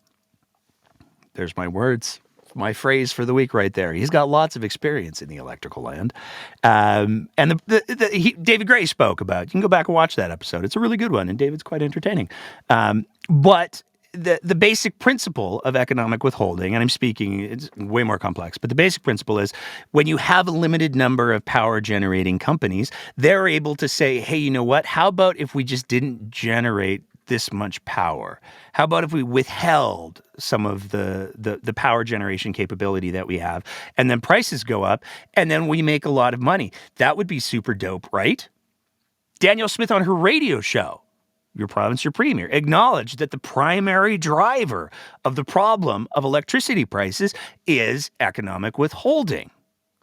There's my words, my phrase for the week right there. He's got lots of experience in the electrical land. And David Gray spoke about, you can go back and watch that episode. It's a really good one, and David's quite entertaining. But the basic principle of economic withholding, and I'm speaking, it's way more complex, but the basic principle is when you have a limited number of power generating companies, they're able to say, hey, you know what? How about if we just didn't generate this much power? How about if we withheld some of the power generation capability that we have, and then prices go up, and then we make a lot of money? That would be super dope, right? Danielle Smith on her radio show, Your Province, Your Premier, acknowledged that the primary driver of the problem of electricity prices is economic withholding.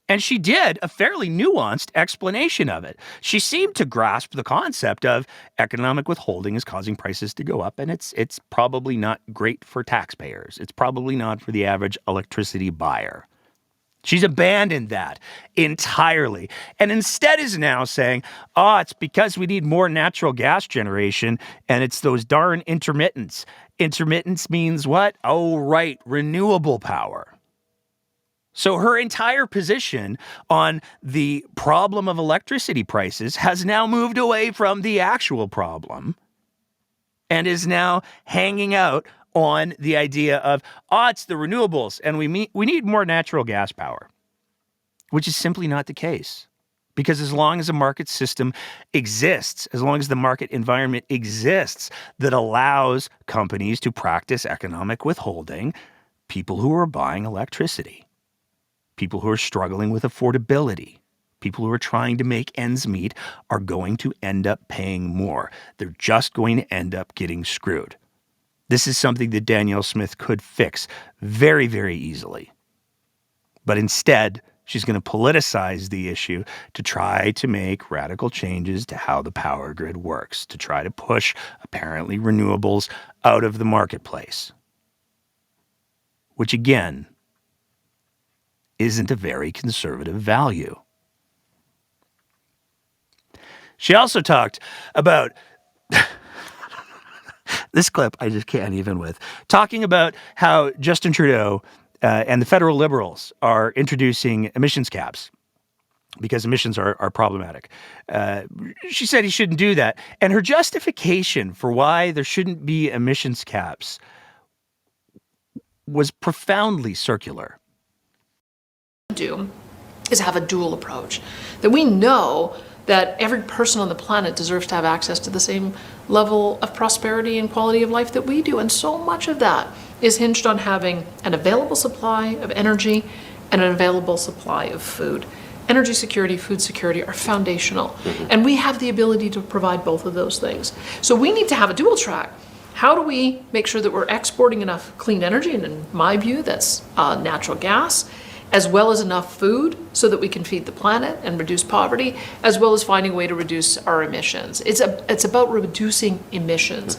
And she did a fairly nuanced explanation of it. She seemed to grasp the concept of economic withholding is causing prices to go up, and it's probably not great for taxpayers. It's probably not for the average electricity buyer. She's abandoned that entirely, and instead is now saying, it's because we need more natural gas generation, and it's those darn intermittents. Intermittence means what? Oh, right, renewable power. So her entire position on the problem of electricity prices has now moved away from the actual problem and is now hanging out on the idea of, it's the renewables and we need more natural gas power, which is simply not the case. Because as long as a market system exists, as long as the market environment exists that allows companies to practice economic withholding, people who are buying electricity, people who are struggling with affordability, people who are trying to make ends meet are going to end up paying more. They're just going to end up getting screwed. This is something that Danielle Smith could fix very, very easily. But instead, she's going to politicize the issue to try to make radical changes to how the power grid works, to try to push apparently renewables out of the marketplace. Which again, isn't a very conservative value. She also talked about this clip I just can't even with, talking about how Justin Trudeau and the federal Liberals are introducing emissions caps because emissions are problematic. She said he shouldn't do that. And her justification for why there shouldn't be emissions caps was profoundly circular. Do is have a dual approach, that we know that every person on the planet deserves to have access to the same level of prosperity and quality of life that we do, and so much of that is hinged on having an available supply of energy and an available supply of food. Energy security, food security are foundational, and we have the ability to provide both of those things. So we need to have a dual track. How do we make sure that we're exporting enough clean energy, and in my view, that's natural gas, as well as enough food so that we can feed the planet and reduce poverty, as well as finding a way to reduce our emissions. It's about reducing emissions.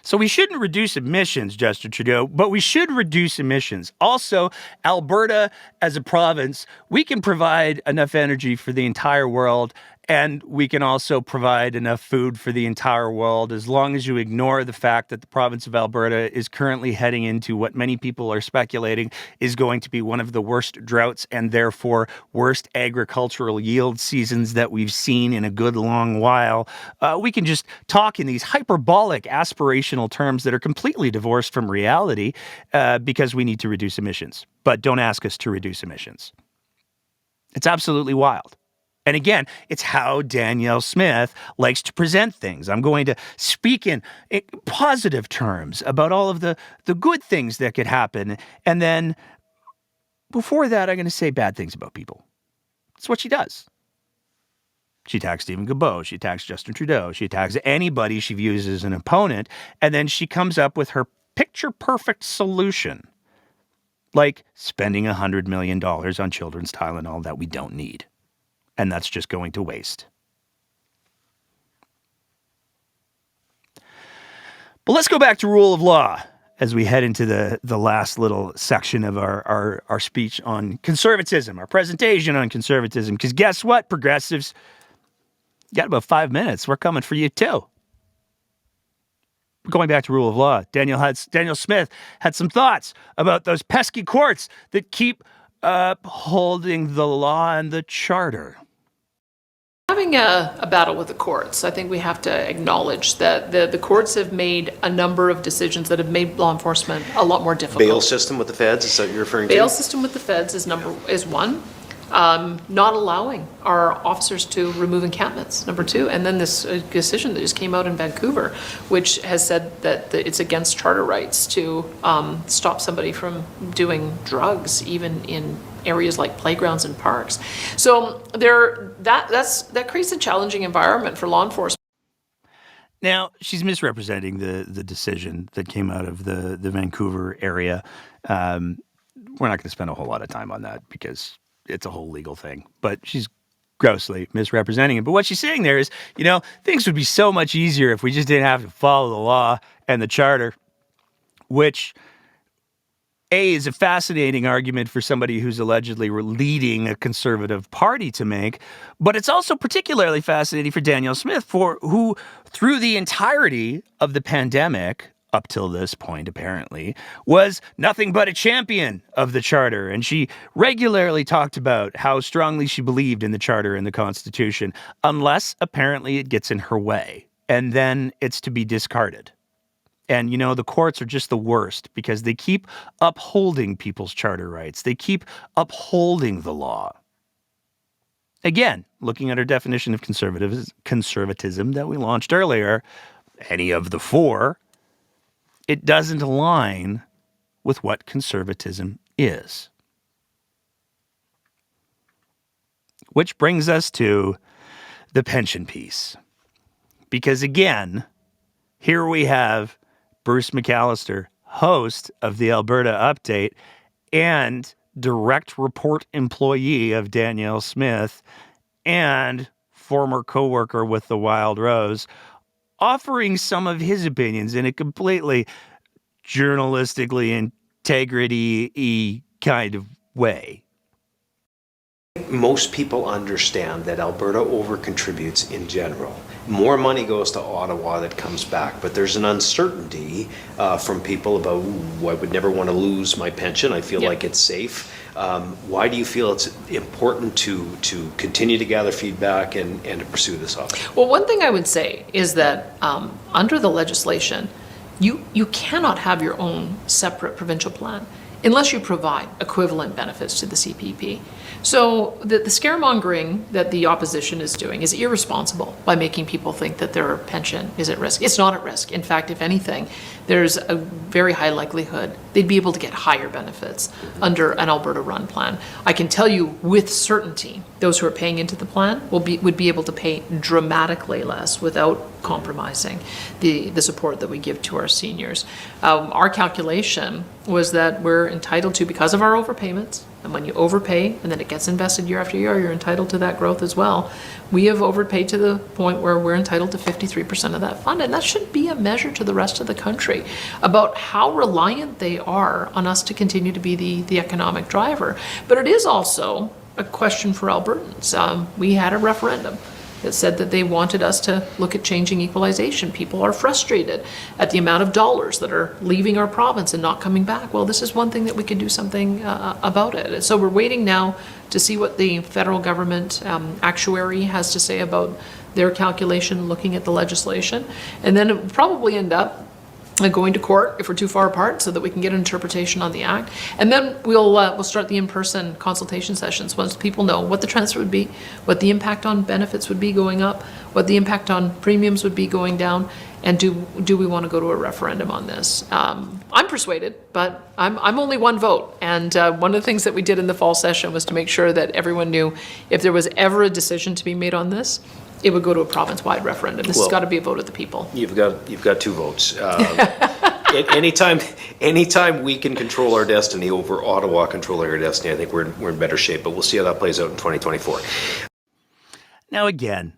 So we shouldn't reduce emissions, Justin Trudeau, but we should reduce emissions. Also, Alberta, as a province, we can provide enough energy for the entire world, and we can also provide enough food for the entire world, as long as you ignore the fact that the province of Alberta is currently heading into what many people are speculating is going to be one of the worst droughts and therefore worst agricultural yield seasons that we've seen in a good long while. We can just talk in these hyperbolic aspirational terms that are completely divorced from reality because we need to reduce emissions. But don't ask us to reduce emissions. It's absolutely wild. And again, it's how Danielle Smith likes to present things. I'm going to speak in positive terms about all of the good things that could happen. And then before that, I'm going to say bad things about people. That's what she does. She attacks Stephen Guilbeault. She attacks Justin Trudeau. She attacks anybody she views as an opponent. And then she comes up with her picture-perfect solution, like spending $100 million on children's Tylenol that we don't need. And that's just going to waste. But let's go back to rule of law. as we head into the last little section of our speech on conservatism, our presentation on conservatism. Because guess what, progressives? You got about 5 minutes. We're coming for you too. Going back to rule of law, Daniel Smith had some thoughts about those pesky courts that keep upholding the law and the charter. Having a battle with the courts, I think we have to acknowledge that the courts have made a number of decisions that have made law enforcement a lot more difficult. Bail system with the feds, is that what you're referring to? Bail system with the feds is one. Not allowing our officers to remove encampments, number two. And then this decision that just came out in Vancouver, which has said that it's against charter rights to stop somebody from doing drugs, even in areas like playgrounds and parks. So that creates a challenging environment for law enforcement. Now, she's misrepresenting the decision that came out of the Vancouver area. We're not going to spend a whole lot of time on that because it's a whole legal thing, but she's grossly misrepresenting it. But what she's saying there is, things would be so much easier if we just didn't have to follow the law and the charter, which is a fascinating argument for somebody who's allegedly leading a conservative party to make, but it's also particularly fascinating for Daniel Smith, who through the entirety of the pandemic, up till this point, apparently, was nothing but a champion of the charter. And she regularly talked about how strongly she believed in the charter and the Constitution, unless apparently it gets in her way. And then it's to be discarded. And, the courts are just the worst because they keep upholding people's charter rights. They keep upholding the law. Again, looking at our definition of conservatism that we launched earlier, any of the four, it doesn't align with what conservatism is. Which brings us to the pension piece. Because again, here we have Bruce McAllister, host of the Alberta Update and direct report employee of Danielle Smith and former co-worker with the Wild Rose, offering some of his opinions in a completely journalistically integrity-y kind of way. Most people understand that Alberta over-contributes in general. More money goes to Ottawa that comes back, but there's an uncertainty from people about, I would never want to lose my pension. I feel like it's safe. Why do you feel it's important to continue to gather feedback and to pursue this option? Well, one thing I would say is that under the legislation, you cannot have your own separate provincial plan unless you provide equivalent benefits to the CPP. So the scaremongering that the opposition is doing is irresponsible by making people think that their pension is at risk. It's not at risk. In fact, if anything, there's a very high likelihood they'd be able to get higher benefits under an Alberta-run plan. I can tell you with certainty, those who are paying into the plan would be able to pay dramatically less without compromising the support that we give to our seniors. Our calculation was that we're entitled to, because of our overpayments, and when you overpay and then it gets invested year after year, you're entitled to that growth as well. We have overpaid to the point where we're entitled to 53% of that fund, and that should be a measure to the rest of the country about how reliant they are on us to continue to be the economic driver. But it is also a question for Albertans. We had a referendum that said that they wanted us to look at changing equalization. People are frustrated at the amount of dollars that are leaving our province and not coming back. Well, this is one thing that we could do something about it. So we're waiting now to see what the federal government actuary has to say about their calculation, looking at the legislation. And then it will probably end up going to court if we're too far apart so that we can get an interpretation on the act. And then we'll start the in-person consultation sessions once people know what the transfer would be, what the impact on benefits would be going up, what the impact on premiums would be going down, and do we want to go to a referendum on this? I'm persuaded, but I'm only one vote. And one of the things that we did in the fall session was to make sure that everyone knew if there was ever a decision to be made on this, it would go to a province-wide referendum. This has got to be a vote of the people. You've got two votes. Anytime we can control our destiny over Ottawa controlling our destiny, I think we're in better shape. But we'll see how that plays out in 2024. Now, again,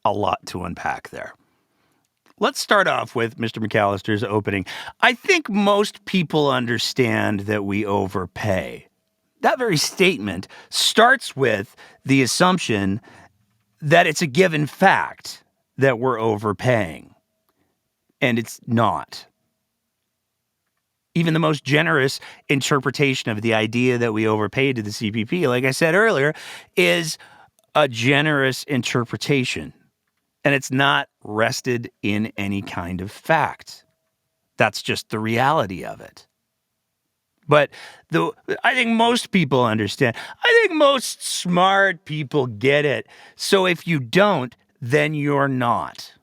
a lot to unpack there. let's start off with Mr. McAllister's opening. I think most people understand that we overpay. That very statement starts with the assumption that it's a given fact that we're overpaying. And it's not. Even the most generous interpretation of the idea that we overpaid to the CPP, like I said earlier, is a generous interpretation. And it's not rested in any kind of fact. That's just the reality of it. But I think most people understand. I think most smart people get it. So if you don't, then you're not.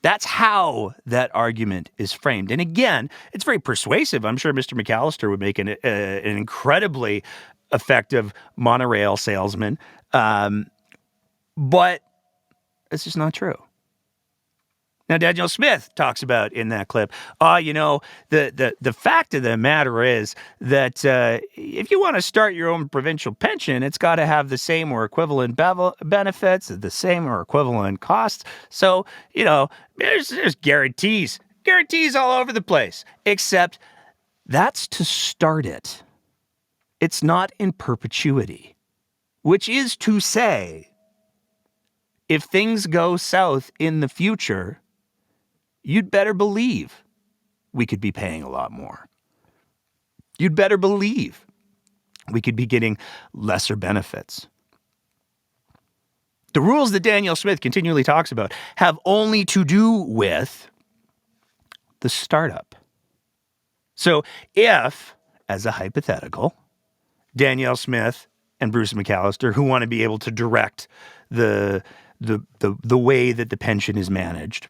That's how that argument is framed. And again, it's very persuasive. I'm sure Mr. McAllister would make an incredibly effective monorail salesman. But it's just not true. Now, Daniel Smith talks about in that clip, the fact of the matter is that if you want to start your own provincial pension, it's got to have the same or equivalent benefits, the same or equivalent costs. So, there's guarantees all over the place, except that's to start it. It's not in perpetuity, which is to say, if things go south in the future, you'd better believe we could be paying a lot more. You'd better believe we could be getting lesser benefits. The rules that Daniel Smith continually talks about have only to do with the startup. So if, as a hypothetical, Danielle Smith and Bruce McAllister, who want to be able to direct the way that the pension is managed,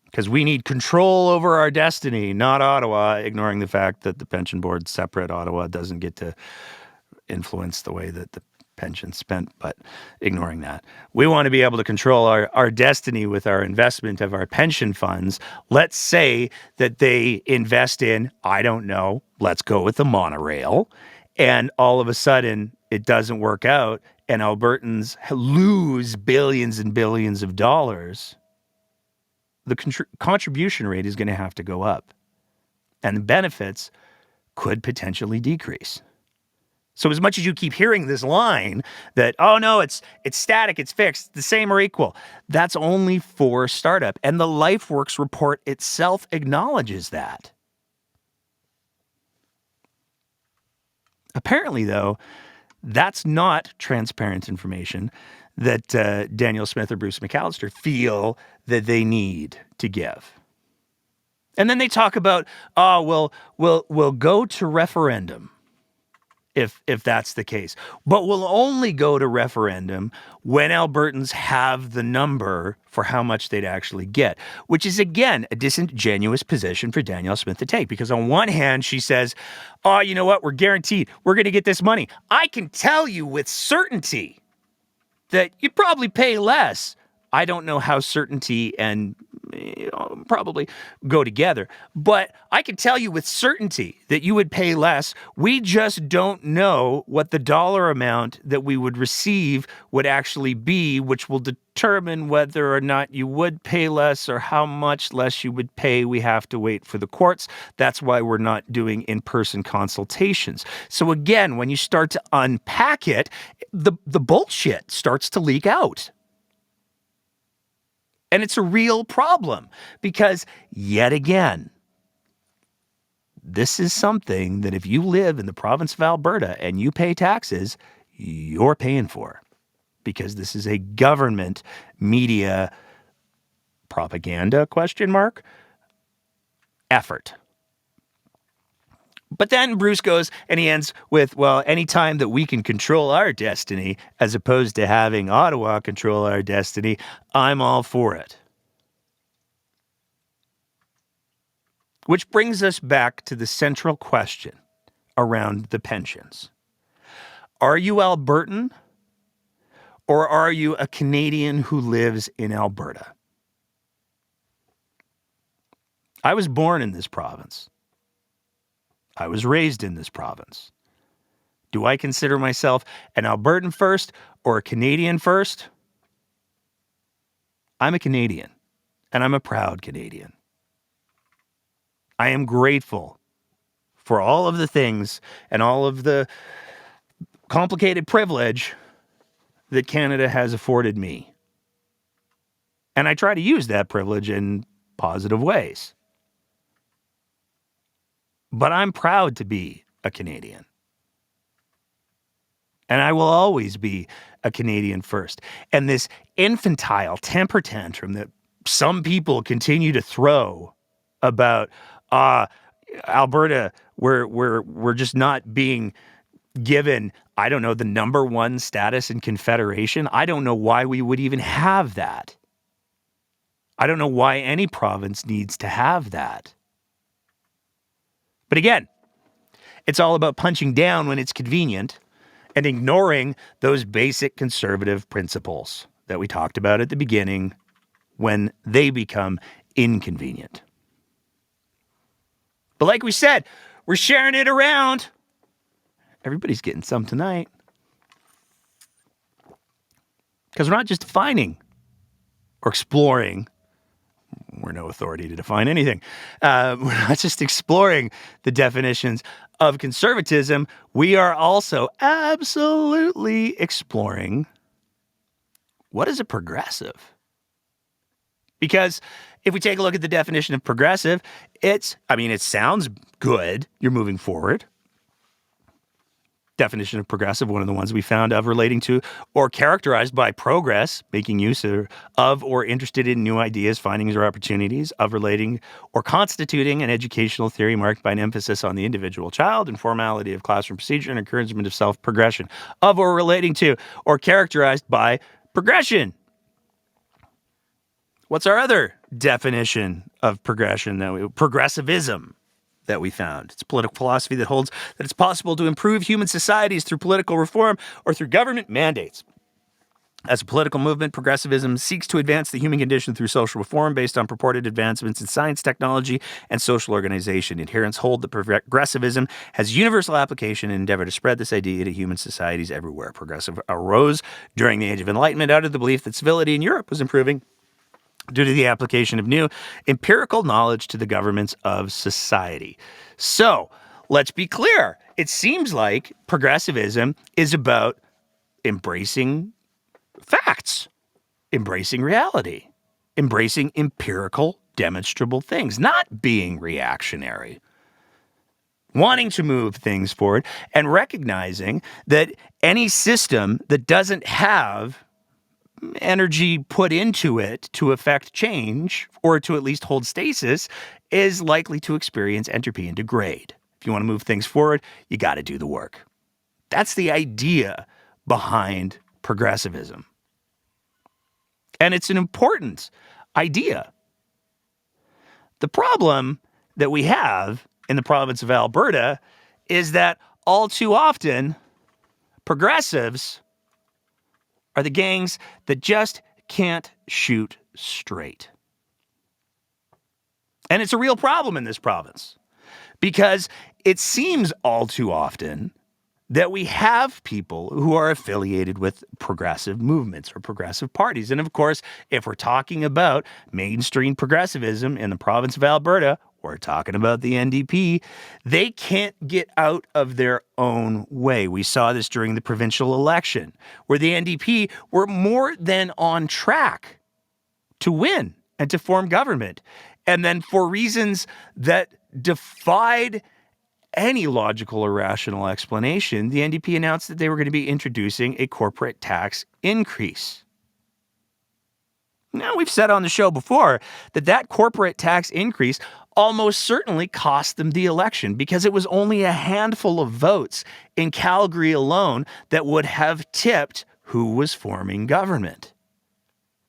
because we need control over our destiny, not Ottawa, ignoring the fact that the pension board's separate. Ottawa doesn't get to influence the way that the pension's spent, but ignoring that. We want to be able to control our destiny with our investment of our pension funds. Let's say that they invest in, I don't know, let's go with the monorail, and all of a sudden it doesn't work out, and Albertans lose billions and billions of dollars. The contribution rate is going to have to go up, and the benefits could potentially decrease. So as much as you keep hearing this line that, oh no, it's static, it's fixed, the same or equal, that's only for startup. And the LifeWorks report itself acknowledges that. Apparently, though, that's not transparent information that Daniel Smith or Bruce McAllister feel that they need to give. And then they talk about, we'll go to referendum if that's the case. But we'll only go to referendum when Albertans have the number for how much they'd actually get, which is, again, a disingenuous position for Danielle Smith to take. Because on one hand, she says, oh, you know what? We're guaranteed. We're going to get this money. I can tell you with certainty that you'd probably pay less. I don't know how certainty and probably go together, but I can tell you with certainty that you would pay less. We just don't know what the dollar amount that we would receive would actually be, which will determine whether or not you would pay less or how much less you would pay. We have to wait for the courts. That's why we're not doing in-person consultations. So again, when you start to unpack it, the bullshit starts to leak out. And it's a real problem because, yet again, this is something that if you live in the province of Alberta and you pay taxes, you're paying for, because this is a government media propaganda effort. But then Bruce goes and he ends with, well, any time that we can control our destiny as opposed to having Ottawa control our destiny, I'm all for it. Which brings us back to the central question around the pensions. Are you Albertan, or are you a Canadian who lives in Alberta? I was born in this province. I was raised in this province. Do I consider myself an Albertan first or a Canadian first? I'm a Canadian. And I'm a proud Canadian. I am grateful for all of the things and all of the complicated privilege that Canada has afforded me. And I try to use that privilege in positive ways. But I'm proud to be a Canadian. And I will always be a Canadian first. And this infantile temper tantrum that some people continue to throw about Alberta, we're just not being given, I don't know, the number one status in Confederation. I don't know why we would even have that. I don't know why any province needs to have that. But again, it's all about punching down when it's convenient and ignoring those basic conservative principles that we talked about at the beginning when they become inconvenient. But like we said, we're sharing it around. Everybody's getting some tonight. Because we're not just defining or exploring. We're no authority to define anything. We're not just exploring the definitions of conservatism. We are also absolutely exploring what is a progressive. Because if we take a look at the definition of progressive, it sounds good. You're moving forward. Definition of progressive, one of the ones we found, of relating to or characterized by progress, making use of or interested in new ideas, findings, or opportunities, of relating or constituting an educational theory marked by an emphasis on the individual child and formality of classroom procedure and encouragement of self-progression, of or relating to or characterized by progression. What's our other definition of progression? Progressivism that we found. It's a political philosophy that holds that it's possible to improve human societies through political reform or through government mandates. As a political movement, progressivism seeks to advance the human condition through social reform based on purported advancements in science, technology, and social organization. Adherents hold that progressivism has universal application and endeavor to spread this idea to human societies everywhere. Progressive arose during the Age of Enlightenment out of the belief that civility in Europe was improving due to the application of new empirical knowledge to the governments of society. So, let's be clear. It seems like progressivism is about embracing facts, embracing reality, embracing empirical, demonstrable things, not being reactionary, wanting to move things forward, and recognizing that any system that doesn't have energy put into it to affect change or to at least hold stasis is likely to experience entropy and degrade. If you want to move things forward, you got to do the work. That's the idea behind progressivism. And it's an important idea. The problem that we have in the province of Alberta is that all too often progressives are the gangs that just can't shoot straight. And it's a real problem in this province because it seems all too often that we have people who are affiliated with progressive movements or progressive parties. And of course, if we're talking about mainstream progressivism in the province of Alberta, we're talking about the NDP, they can't get out of their own way. We saw this during the provincial election, where the NDP were more than on track to win and to form government. And then for reasons that defied any logical or rational explanation, the NDP announced that they were going to be introducing a corporate tax increase. Now, we've said on the show before that corporate tax increase almost certainly cost them the election because it was only a handful of votes in Calgary alone that would have tipped who was forming government.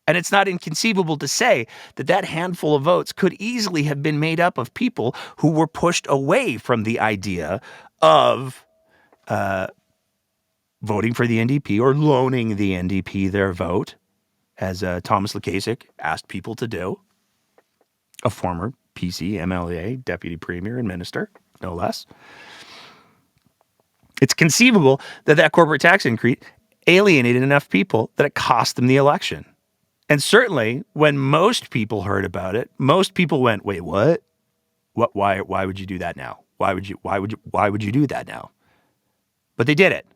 And it's not inconceivable to say that handful of votes could easily have been made up of people who were pushed away from the idea of voting for the NDP or loaning the NDP their vote, as Thomas Lukasik asked people to do, a former PC, MLA, deputy premier, and minister, no less. It's conceivable that corporate tax increase alienated enough people that it cost them the election. And certainly when most people heard about it, most people went, wait, what? What, why would you do that now? Why would you do that now? But they did it.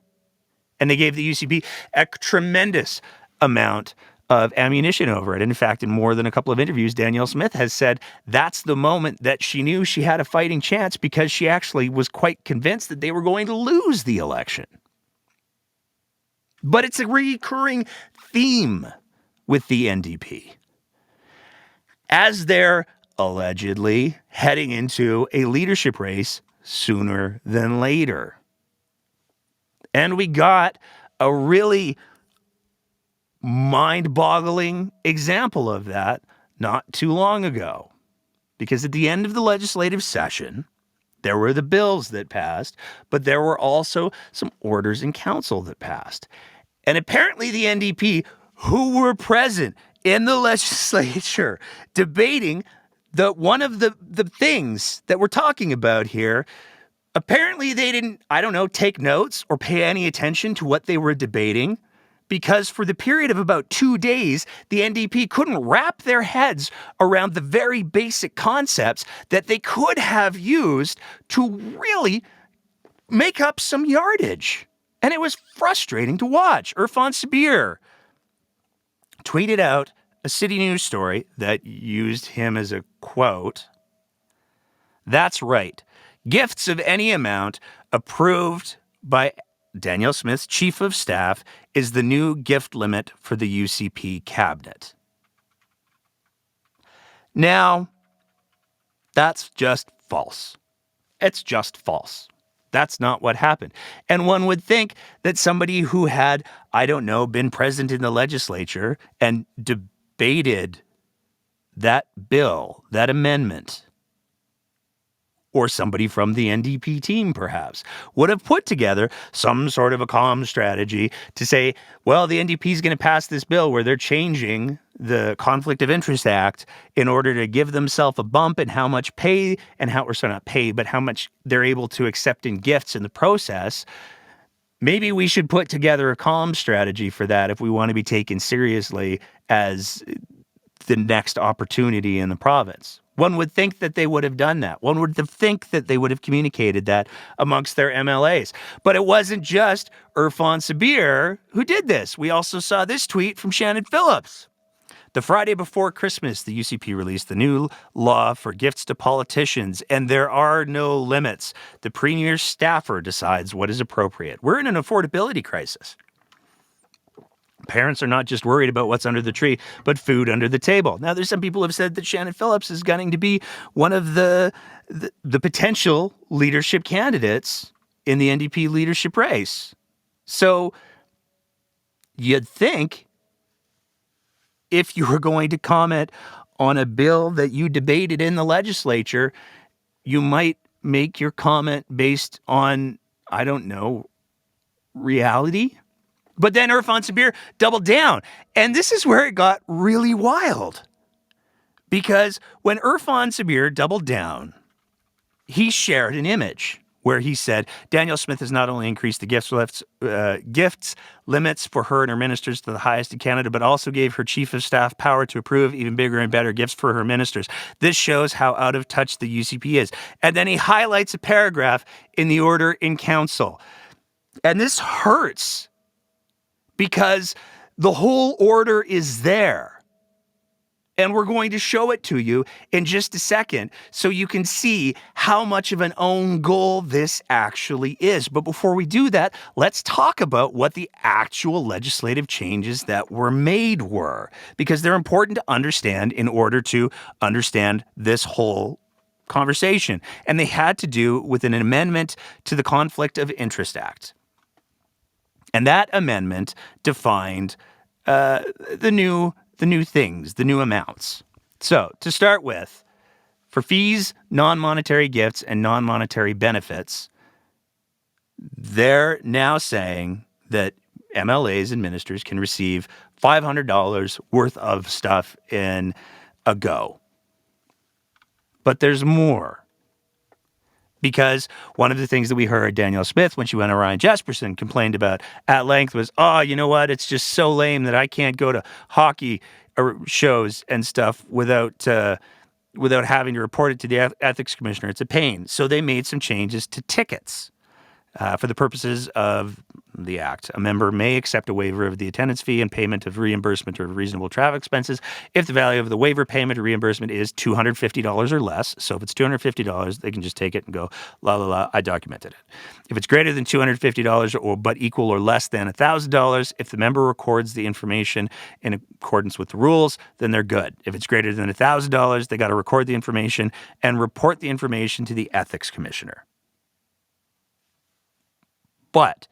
And they gave the UCP a tremendous amount of ammunition over it. And in fact, in more than a couple of interviews, Danielle Smith has said that's the moment that she knew she had a fighting chance because she actually was quite convinced that they were going to lose the election. But it's a recurring theme with the NDP. As they're allegedly heading into a leadership race sooner than later. And we got a really mind-boggling example of that not too long ago. Because at the end of the legislative session, there were the bills that passed, but there were also some orders in council that passed. And apparently the NDP, who were present in the legislature debating one of the things that we're talking about here, apparently they didn't, take notes or pay any attention to what they were debating, because for the period of about 2 days, the NDP couldn't wrap their heads around the very basic concepts that they could have used to really make up some yardage. And it was frustrating to watch. Irfan Sabir tweeted out a City News story that used him as a quote. That's right. Gifts of any amount approved by Danielle Smith's chief of staff is the new gift limit for the UCP cabinet. Now, that's just false. It's just false. That's not what happened. And one would think that somebody who had, been present in the legislature and debated that bill, that amendment, or somebody from the NDP team perhaps, would have put together some sort of a calm strategy to say, well, the NDP is going to pass this bill where they're changing the Conflict of Interest Act in order to give themselves a bump in how much pay and how much they're able to accept in gifts in the process. Maybe we should put together a calm strategy for that if we want to be taken seriously as the next opportunity in the province. One would think that they would have done that. One would think that they would have communicated that amongst their MLAs. But it wasn't just Irfan Sabir who did this. We also saw this tweet from Shannon Phillips. The Friday before Christmas, the UCP released the new law for gifts to politicians, and there are no limits. The Premier's staffer decides what is appropriate. We're in an affordability crisis. Parents are not just worried about what's under the tree, but food under the table. Now, there's some people who have said that Shannon Phillips is going to be one of the potential leadership candidates in the NDP leadership race. So you'd think if you were going to comment on a bill that you debated in the legislature, you might make your comment based on, reality. But then Irfan Sabir doubled down. And this is where it got really wild. Because when Irfan Sabir doubled down, he shared an image where he said, Danielle Smith has not only increased the gifts limits for her and her ministers to the highest in Canada, but also gave her chief of staff power to approve even bigger and better gifts for her ministers. This shows how out of touch the UCP is. And then he highlights a paragraph in the order in council. And this hurts because the whole order is there. And we're going to show it to you in just a second so you can see how much of an own goal this actually is. But before we do that, let's talk about what the actual legislative changes that were made were, because they're important to understand in order to understand this whole conversation. And they had to do with an amendment to the Conflict of Interest Act. And that amendment defined the new things, the new amounts. So to start with, for fees, non-monetary gifts, and non-monetary benefits, they're now saying that MLAs and ministers can receive $500 worth of stuff in a go. But there's more. Because one of the things that we heard Danielle Smith, when she went to Ryan Jesperson, complained about at length was, you know what? It's just so lame that I can't go to hockey shows and stuff without having to report it to the ethics commissioner. It's a pain. So they made some changes to tickets. For the purposes of the Act, a member may accept a waiver of the attendance fee and payment of reimbursement or reasonable travel expenses if the value of the waiver, payment, or reimbursement is $250 or less. So if it's $250, they can just take it and go, la, la, la, I documented it. If it's greater than $250 or but equal or less than $1,000, if the member records the information in accordance with the rules, then they're good. If it's greater than $1,000, they got to record the information and report the information to the ethics commissioner. But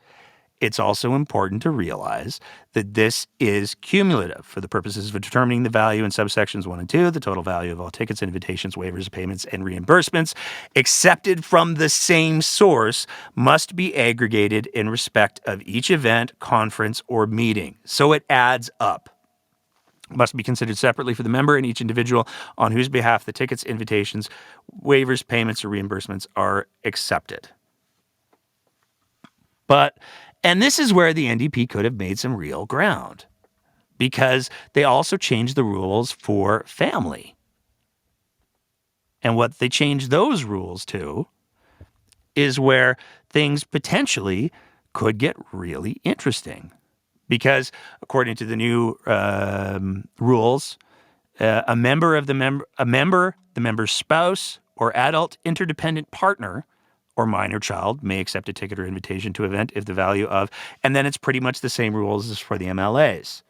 it's also important to realize that this is cumulative for the purposes of determining the value in subsections 1 and 2, the total value of all tickets, invitations, waivers, payments, and reimbursements accepted from the same source must be aggregated in respect of each event, conference, or meeting. So it adds up. Must be considered separately for the member and each individual on whose behalf the tickets, invitations, waivers, payments, or reimbursements are accepted. And this is where the NDP could have made some real ground, because they also changed the rules for family. And what they changed those rules to is where things potentially could get really interesting. Because according to the new rules, the member's spouse, or adult interdependent partner or minor child may accept a ticket or invitation to an event if the value of, and then it's pretty much the same rules as for the MLAs.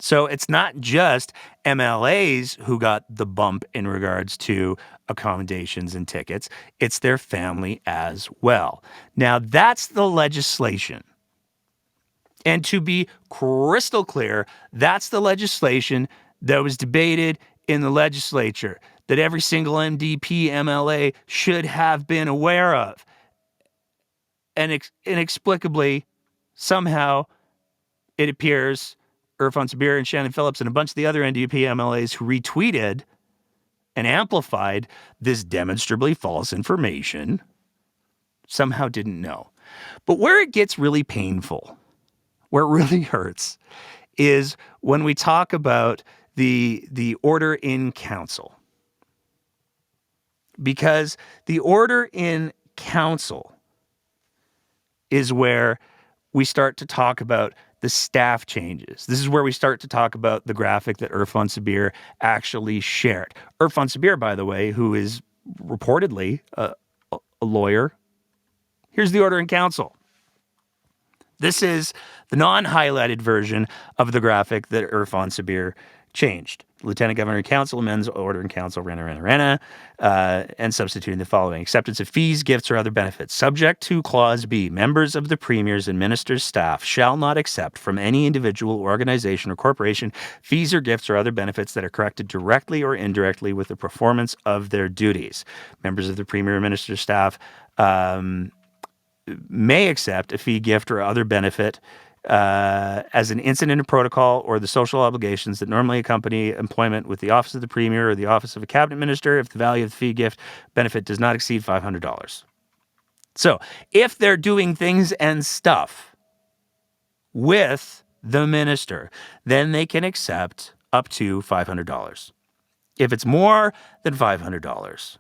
So it's not just MLAs who got the bump in regards to accommodations and tickets, it's their family as well. Now that's the legislation. And to be crystal clear, that's the legislation that was debated in the legislature, that every single NDP MLA should have been aware of. And inexplicably, somehow, it appears Irfan Sabir and Shannon Phillips and a bunch of the other NDP MLAs who retweeted and amplified this demonstrably false information somehow didn't know. But where it gets really painful, where it really hurts, is when we talk about the order in council. Because the order in council is where we start to talk about the staff changes. This is where we start to talk about the graphic that Irfan Sabir actually shared. Irfan Sabir, by the way, who is reportedly a lawyer. Here's the order in council. This is the non-highlighted version of the graphic that Irfan Sabir changed. Lieutenant Governor and Council amends order in council, and substituting the following. Acceptance of fees, gifts, or other benefits. Subject to Clause B, members of the Premier's and Minister's staff shall not accept from any individual, organization, or corporation fees or gifts or other benefits that are corrected directly or indirectly with the performance of their duties. Members of the Premier and Minister's staff may accept a fee, gift, or other benefit as an incident in protocol or the social obligations that normally accompany employment with the Office of the Premier or the Office of a Cabinet Minister if the value of the fee, gift, benefit does not exceed $500. So if they're doing things and stuff with the minister, then they can accept up to $500. If it's more than $500,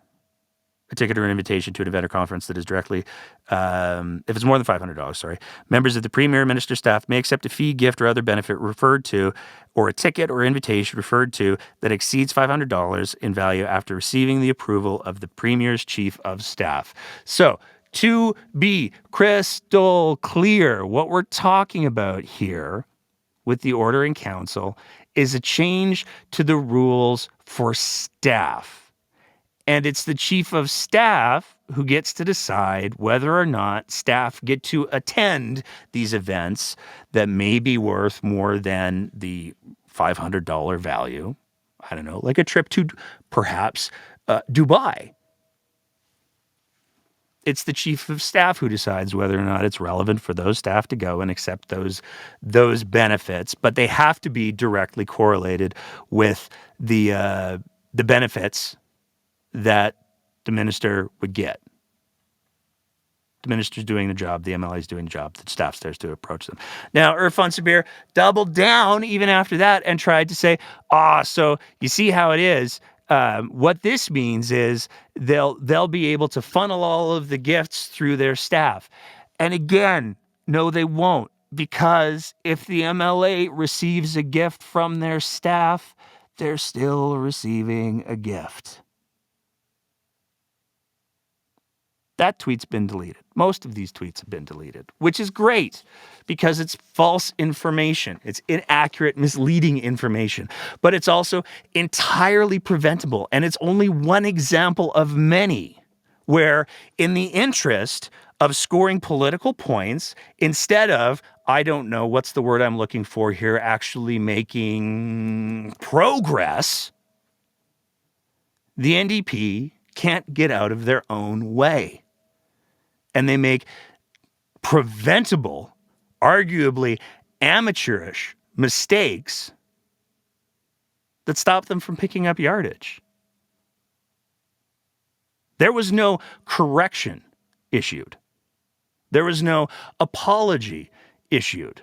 a ticket or an invitation to an event or conference that is directly, if it's more than $500, members of the Premier, Minister, staff may accept a fee, gift, or other benefit referred to, or a ticket or invitation referred to that exceeds $500 in value after receiving the approval of the Premier's Chief of Staff. So, to be crystal clear, what we're talking about here with the order in council is a change to the rules for staff. And it's the chief of staff who gets to decide whether or not staff get to attend these events that may be worth more than the $500 value. I don't know, like a trip to perhaps Dubai. It's the chief of staff who decides whether or not it's relevant for those staff to go and accept those benefits, but they have to be directly correlated with the benefits that the minister would get. The minister's doing the job. The MLA's doing the job. The staff's there to approach them. Now, Irfan Sabir doubled down even after that and tried to say, so you see how it is. What this means is they'll be able to funnel all of the gifts through their staff. And again, no, they won't, because if the MLA receives a gift from their staff, they're still receiving a gift. That tweet's been deleted. Most of these tweets have been deleted, which is great because it's false information. It's inaccurate, misleading information. But it's also entirely preventable. And it's only one example of many where, in the interest of scoring political points, instead of, I don't know, what's the word I'm looking for here, actually making progress, the NDP can't get out of their own way. And they make preventable, arguably amateurish mistakes that stop them from picking up yardage. There was no correction issued. There was no apology issued.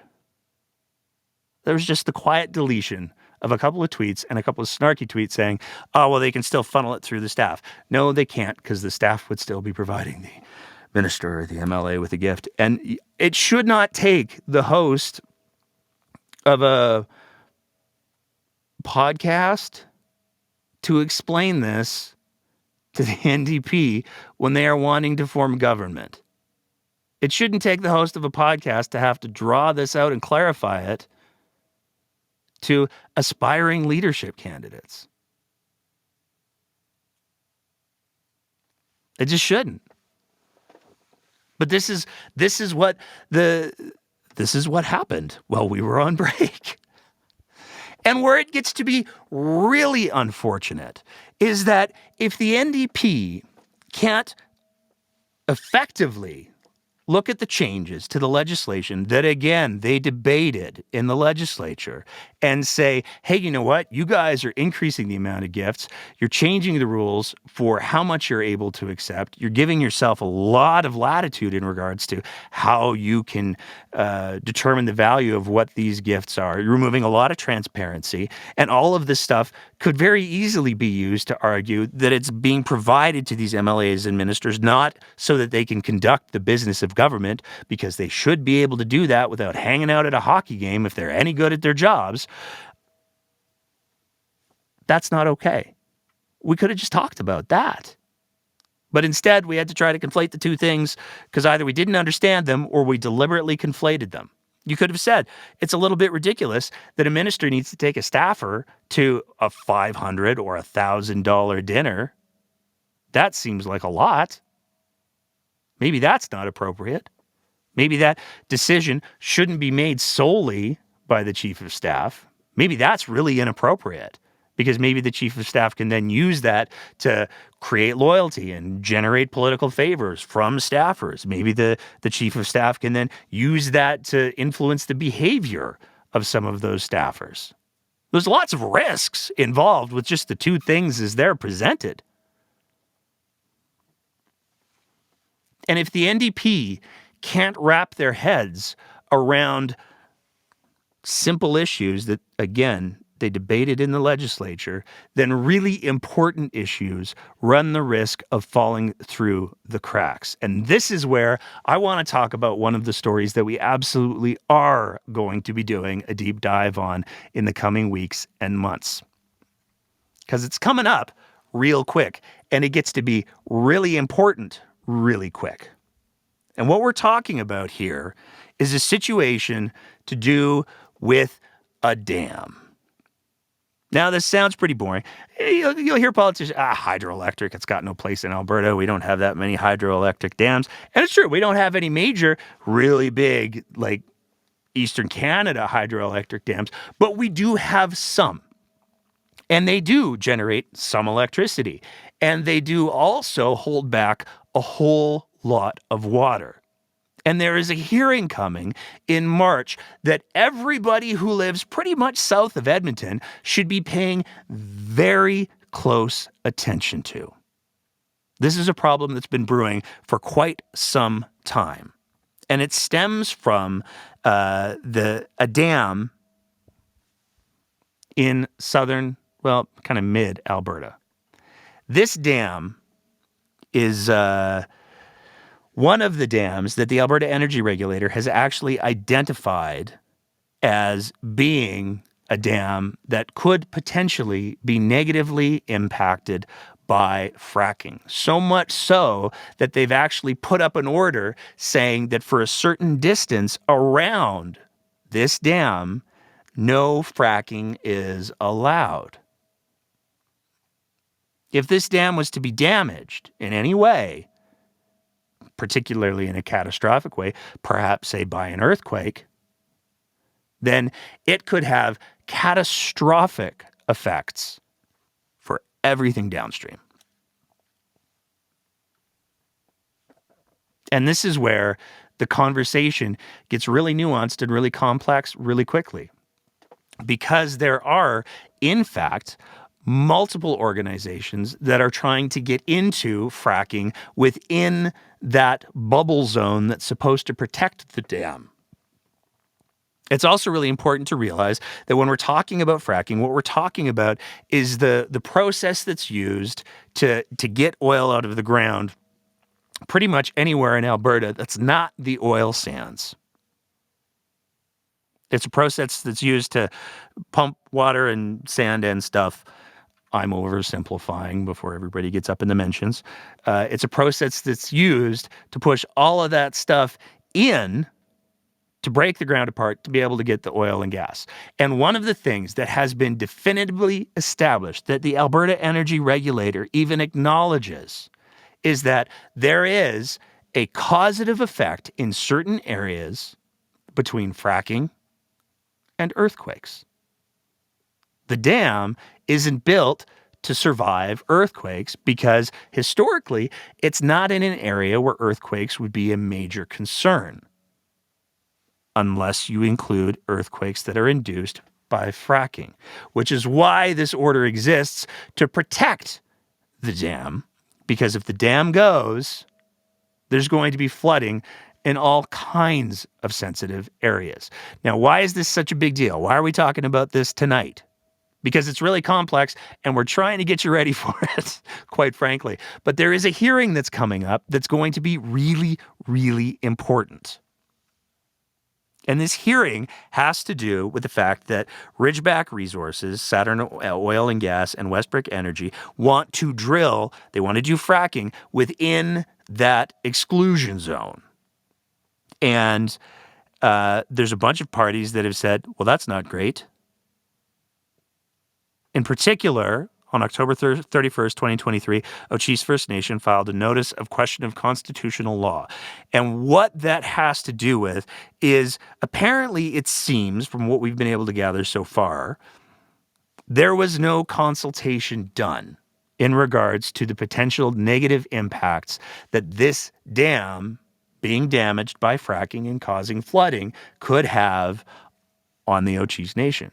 There was just the quiet deletion of a couple of tweets and a couple of snarky tweets saying, they can still funnel it through the staff. No, they can't, because the staff would still be providing the minister or the MLA with a gift. And it should not take the host of a podcast to explain this to the NDP when they are wanting to form government. It shouldn't take the host of a podcast to have to draw this out and clarify it to aspiring leadership candidates. It just shouldn't. But this is what happened while we were on break. And where it gets to be really unfortunate is that if the NDP can't effectively look at the changes to the legislation that, again, they debated in the legislature and say, hey, you know what? You guys are increasing the amount of gifts. You're changing the rules for how much you're able to accept. You're giving yourself a lot of latitude in regards to how you can determine the value of what these gifts are. You're removing a lot of transparency. And all of this stuff could very easily be used to argue that it's being provided to these MLAs and ministers not so that they can conduct the business of government, because they should be able to do that without hanging out at a hockey game if they're any good at their jobs. That's not okay. We could have just talked about that. But instead, we had to try to conflate the two things because either we didn't understand them or we deliberately conflated them. You could have said, it's a little bit ridiculous that a minister needs to take a staffer to a $500 or $1,000 dinner. That seems like a lot. Maybe that's not appropriate. Maybe that decision shouldn't be made solely by the chief of staff. Maybe that's really inappropriate, because maybe the chief of staff can then use that to create loyalty and generate political favors from staffers. Maybe the chief of staff can then use that to influence the behavior of some of those staffers. There's lots of risks involved with just the two things as they're presented. And if the NDP can't wrap their heads around simple issues that, again, they debated in the legislature, then really important issues run the risk of falling through the cracks. And this is where I want to talk about one of the stories that we absolutely are going to be doing a deep dive on in the coming weeks and months. Because it's coming up real quick, and it gets to be really important really quick. And what we're talking about here is a situation to do with a dam. Now, this sounds pretty boring. You'll hear politicians, hydroelectric, it's got no place in Alberta. We don't have that many hydroelectric dams. And it's true, we don't have any major, really big, like Eastern Canada hydroelectric dams, but we do have some. And they do generate some electricity. And they do also hold back a whole lot of water. And there is a hearing coming in March that everybody who lives pretty much south of Edmonton should be paying very close attention to. This is a problem that's been brewing for quite some time. And it stems from a dam in southern, well, kind of mid Alberta. This dam is one of the dams that the Alberta Energy Regulator has actually identified as being a dam that could potentially be negatively impacted by fracking. So much so that they've actually put up an order saying that for a certain distance around this dam, no fracking is allowed. If this dam was to be damaged in any way, particularly in a catastrophic way, perhaps say by an earthquake, then it could have catastrophic effects for everything downstream. And this is where the conversation gets really nuanced and really complex really quickly. Because there are, in fact, multiple organizations that are trying to get into fracking within that bubble zone that's supposed to protect the dam. It's also really important to realize that when we're talking about fracking, what we're talking about is the process that's used to get oil out of the ground pretty much anywhere in Alberta that's not the oil sands. It's a process that's used to pump water and sand and stuff. I'm oversimplifying before everybody gets up in the mentions. It's a process that's used to push all of that stuff in to break the ground apart to be able to get the oil and gas. And one of the things that has been definitively established that the Alberta Energy Regulator even acknowledges is that there is a causative effect in certain areas between fracking and earthquakes. The dam isn't built to survive earthquakes because historically it's not in an area where earthquakes would be a major concern, unless you include earthquakes that are induced by fracking, which is why this order exists to protect the dam, because if the dam goes, there's going to be flooding in all kinds of sensitive areas. Now, why is this such a big deal? Why are we talking about this tonight? Because it's really complex and we're trying to get you ready for it, quite frankly. But there is a hearing that's coming up that's going to be really, really important. And this hearing has to do with the fact that Ridgeback Resources, Saturn Oil and Gas, and Westbrick Energy want to drill, they want to do fracking within that exclusion zone. And there's a bunch of parties that have said, well, that's not great. In particular, on October 31st, 2023, Ochese First Nation filed a notice of question of constitutional law. And what that has to do with is apparently it seems, from what we've been able to gather so far, there was no consultation done in regards to the potential negative impacts that this dam being damaged by fracking and causing flooding could have on the Ochese Nation,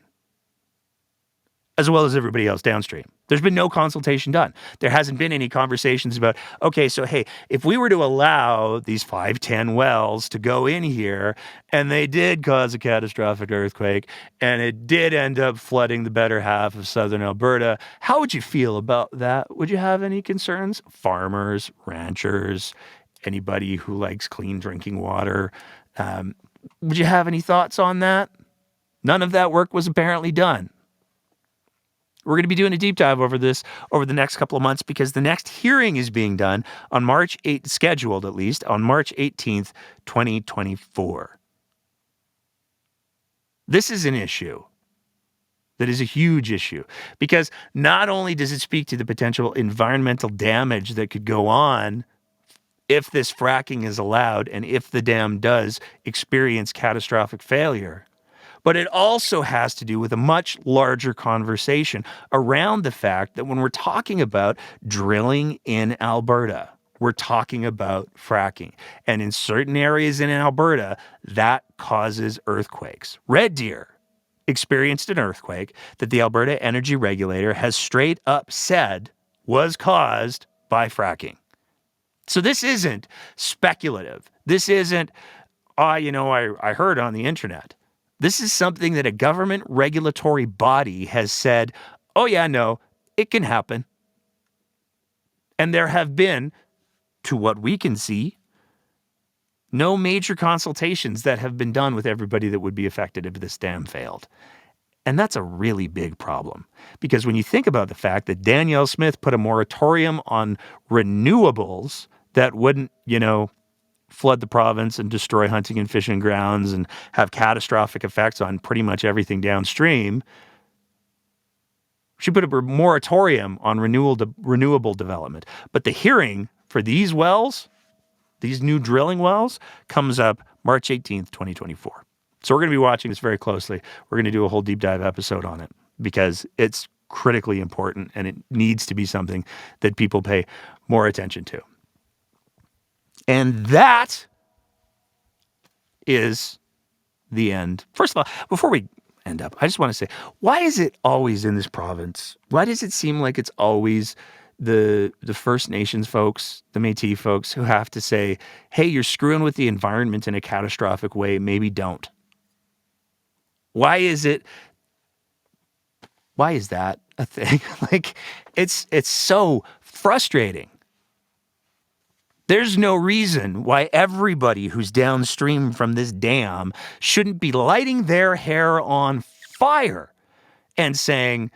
as well as everybody else downstream. There's been no consultation done. There hasn't been any conversations about, okay, so hey, if we were to allow these 510 wells to go in here and they did cause a catastrophic earthquake and it did end up flooding the better half of southern Alberta, how would you feel about that? Would you have any concerns? Farmers, ranchers, anybody who likes clean drinking water. Would you have any thoughts on that? None of that work was apparently done. We're going to be doing a deep dive over this over the next couple of months because the next hearing is being done on March 8th, scheduled at least, on March 18th, 2024. This is an issue that is a huge issue because not only does it speak to the potential environmental damage that could go on if this fracking is allowed and if the dam does experience catastrophic failure, but it also has to do with a much larger conversation around the fact that when we're talking about drilling in Alberta, we're talking about fracking. And in certain areas in Alberta, that causes earthquakes. Red Deer experienced an earthquake that the Alberta Energy Regulator has straight up said was caused by fracking. So this isn't speculative. This isn't, I heard on the internet. This is something that a government regulatory body has said, oh yeah, no, it can happen. And there have been, to what we can see, no major consultations that have been done with everybody that would be affected if this dam failed. And that's a really big problem. Because when you think about the fact that Danielle Smith put a moratorium on renewables that wouldn't, flood the province and destroy hunting and fishing grounds and have catastrophic effects on pretty much everything downstream, she put a moratorium on renewable development. But the hearing for these wells, these new drilling wells, comes up March 18th, 2024. So we're going to be watching this very closely. We're going to do a whole deep dive episode on it because it's critically important and it needs to be something that people pay more attention to. And that is the end. First of all, before we end up, I just want to say, why is it always in this province? Why does it seem like it's always the First Nations folks, the Métis folks, who have to say, hey, you're screwing with the environment in a catastrophic way, maybe don't? Why is that a thing? Like, it's so frustrating. There's no reason why everybody who's downstream from this dam shouldn't be lighting their hair on fire and saying,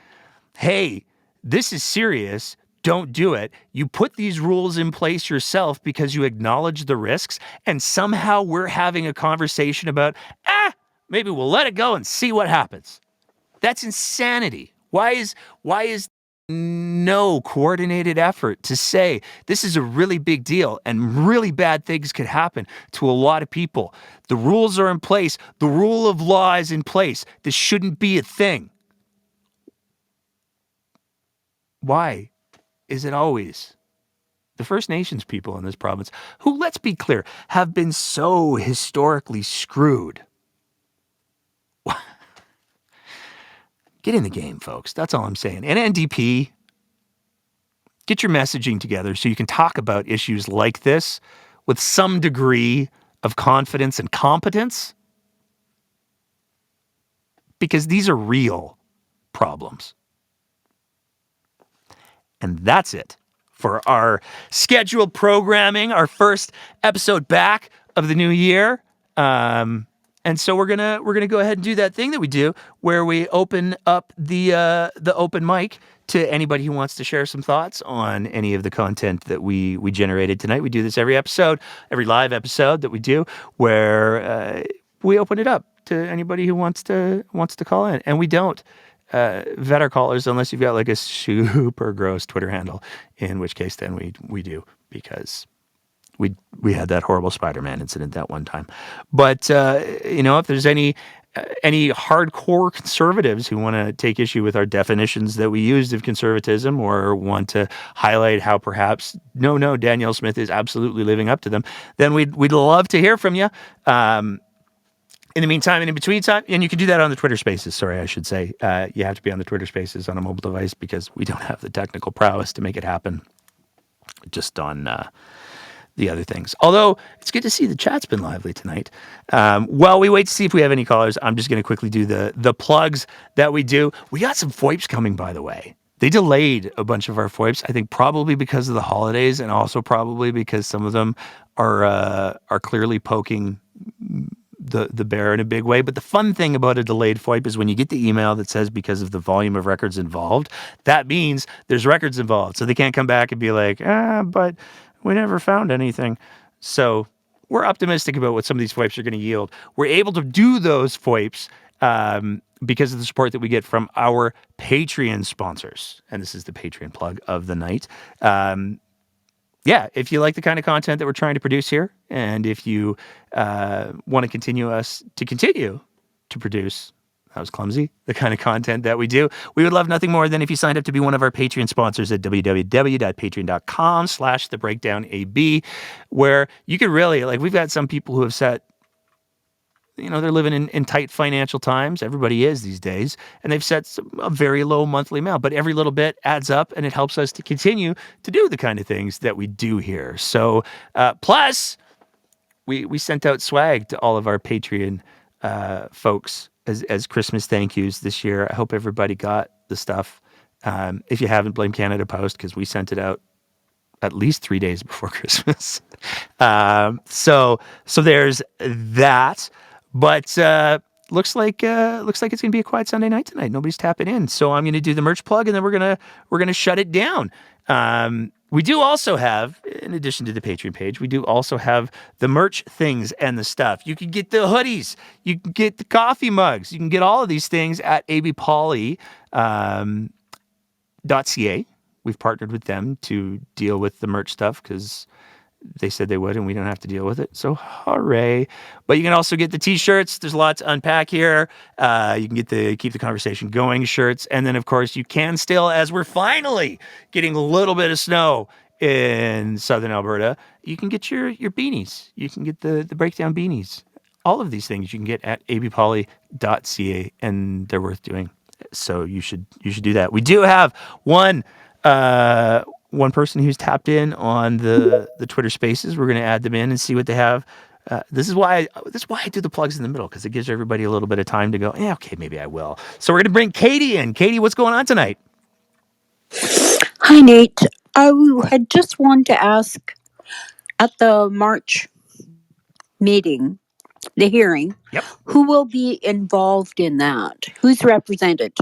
hey, this is serious. Don't do it. You put these rules in place yourself because you acknowledge the risks, and somehow we're having a conversation about, maybe we'll let it go and see what happens. That's insanity. Why is no coordinated effort to say this is a really big deal and really bad things could happen to a lot of people? The rules are in place. The rule of law is in place. This shouldn't be a thing. Why is it always the First Nations people in this province who, let's be clear, have been so historically screwed? Get in the game, folks. That's all I'm saying. And NDP, get your messaging together so you can talk about issues like this with some degree of confidence and competence, because these are real problems. And that's it for our scheduled programming, our first episode back of the new year. And so we're gonna go ahead and do that thing that we do where we open up the open mic to anybody who wants to share some thoughts on any of the content that we generated tonight. We do this every live episode that we do, where we open it up to anybody who wants to call in, and we don't vet our callers unless you've got like a super gross Twitter handle, in which case then we do, because we had that horrible Spider-Man incident that one time. But if there's any hardcore conservatives who want to take issue with our definitions that we used of conservatism, or want to highlight how perhaps no, Danielle Smith is absolutely living up to them, then we'd love to hear from you. In the meantime and in between time, and you can do that on the Twitter Spaces. Sorry, I should say. You have to be on the Twitter Spaces on a mobile device because we don't have the technical prowess to make it happen just on the other things. Although it's good to see the chat's been lively tonight. While we wait to see if we have any callers, I'm just going to quickly do the plugs that we do. We got some FOIPs coming, by the way. They delayed a bunch of our FOIPs, I think probably because of the holidays, and also probably because some of them are clearly poking the bear in a big way. But the fun thing about a delayed FOIP is when you get the email that says because of the volume of records involved, that means there's records involved. So they can't come back and be like, but we never found anything. So we're optimistic about what some of these FOIPs are going to yield. We're able to do those FOIPs because of the support that we get from our Patreon sponsors. And this is the Patreon plug of the night. If you like the kind of content that we're trying to produce here, and if you want to continue to produce, that was clumsy, the kind of content that we do, we would love nothing more than if you signed up to be one of our Patreon sponsors at www.patreon.com/thebreakdownab, where you could really, we've got some people who have set, they're living in tight financial times. Everybody is these days. And they've set a very low monthly amount. But every little bit adds up, and it helps us to continue to do the kind of things that we do here. So plus, we sent out swag to all of our Patreon folks as Christmas thank yous this year. I hope everybody got the stuff. If you haven't, Blame Canada Post, because we sent it out at least 3 days before Christmas. So there's that. But looks like it's gonna be a quiet Sunday night tonight. Nobody's tapping in. So I'm gonna do the merch plug, and then we're gonna shut it down. We do also have, in addition to the Patreon page, we do also have the merch things and the stuff. You can get the hoodies, you can get the coffee mugs, you can get all of these things at abpoly.ca. We've partnered with them to deal with the merch stuff because they said they would, and we don't have to deal with it. So hooray. But you can also get the t-shirts. There's a lot to unpack here. You can get the Keep the Conversation Going shirts. And then, of course, you can still, as we're finally getting a little bit of snow in southern Alberta, you can get your beanies. You can get the breakdown beanies. All of these things you can get at abpoly.ca, and they're worth doing. So you should do that. We do have one person who's tapped in on the Twitter Spaces. We're going to add them in and see what they have. This is why I do the plugs in the middle, because it gives everybody a little bit of time to go, yeah, okay, maybe I will. So we're going to bring Katie in. Katie, what's going on tonight? Hi, Nate. I had just wanted to ask, at the March meeting, the hearing, Yep. who will be involved in that? Who's represented?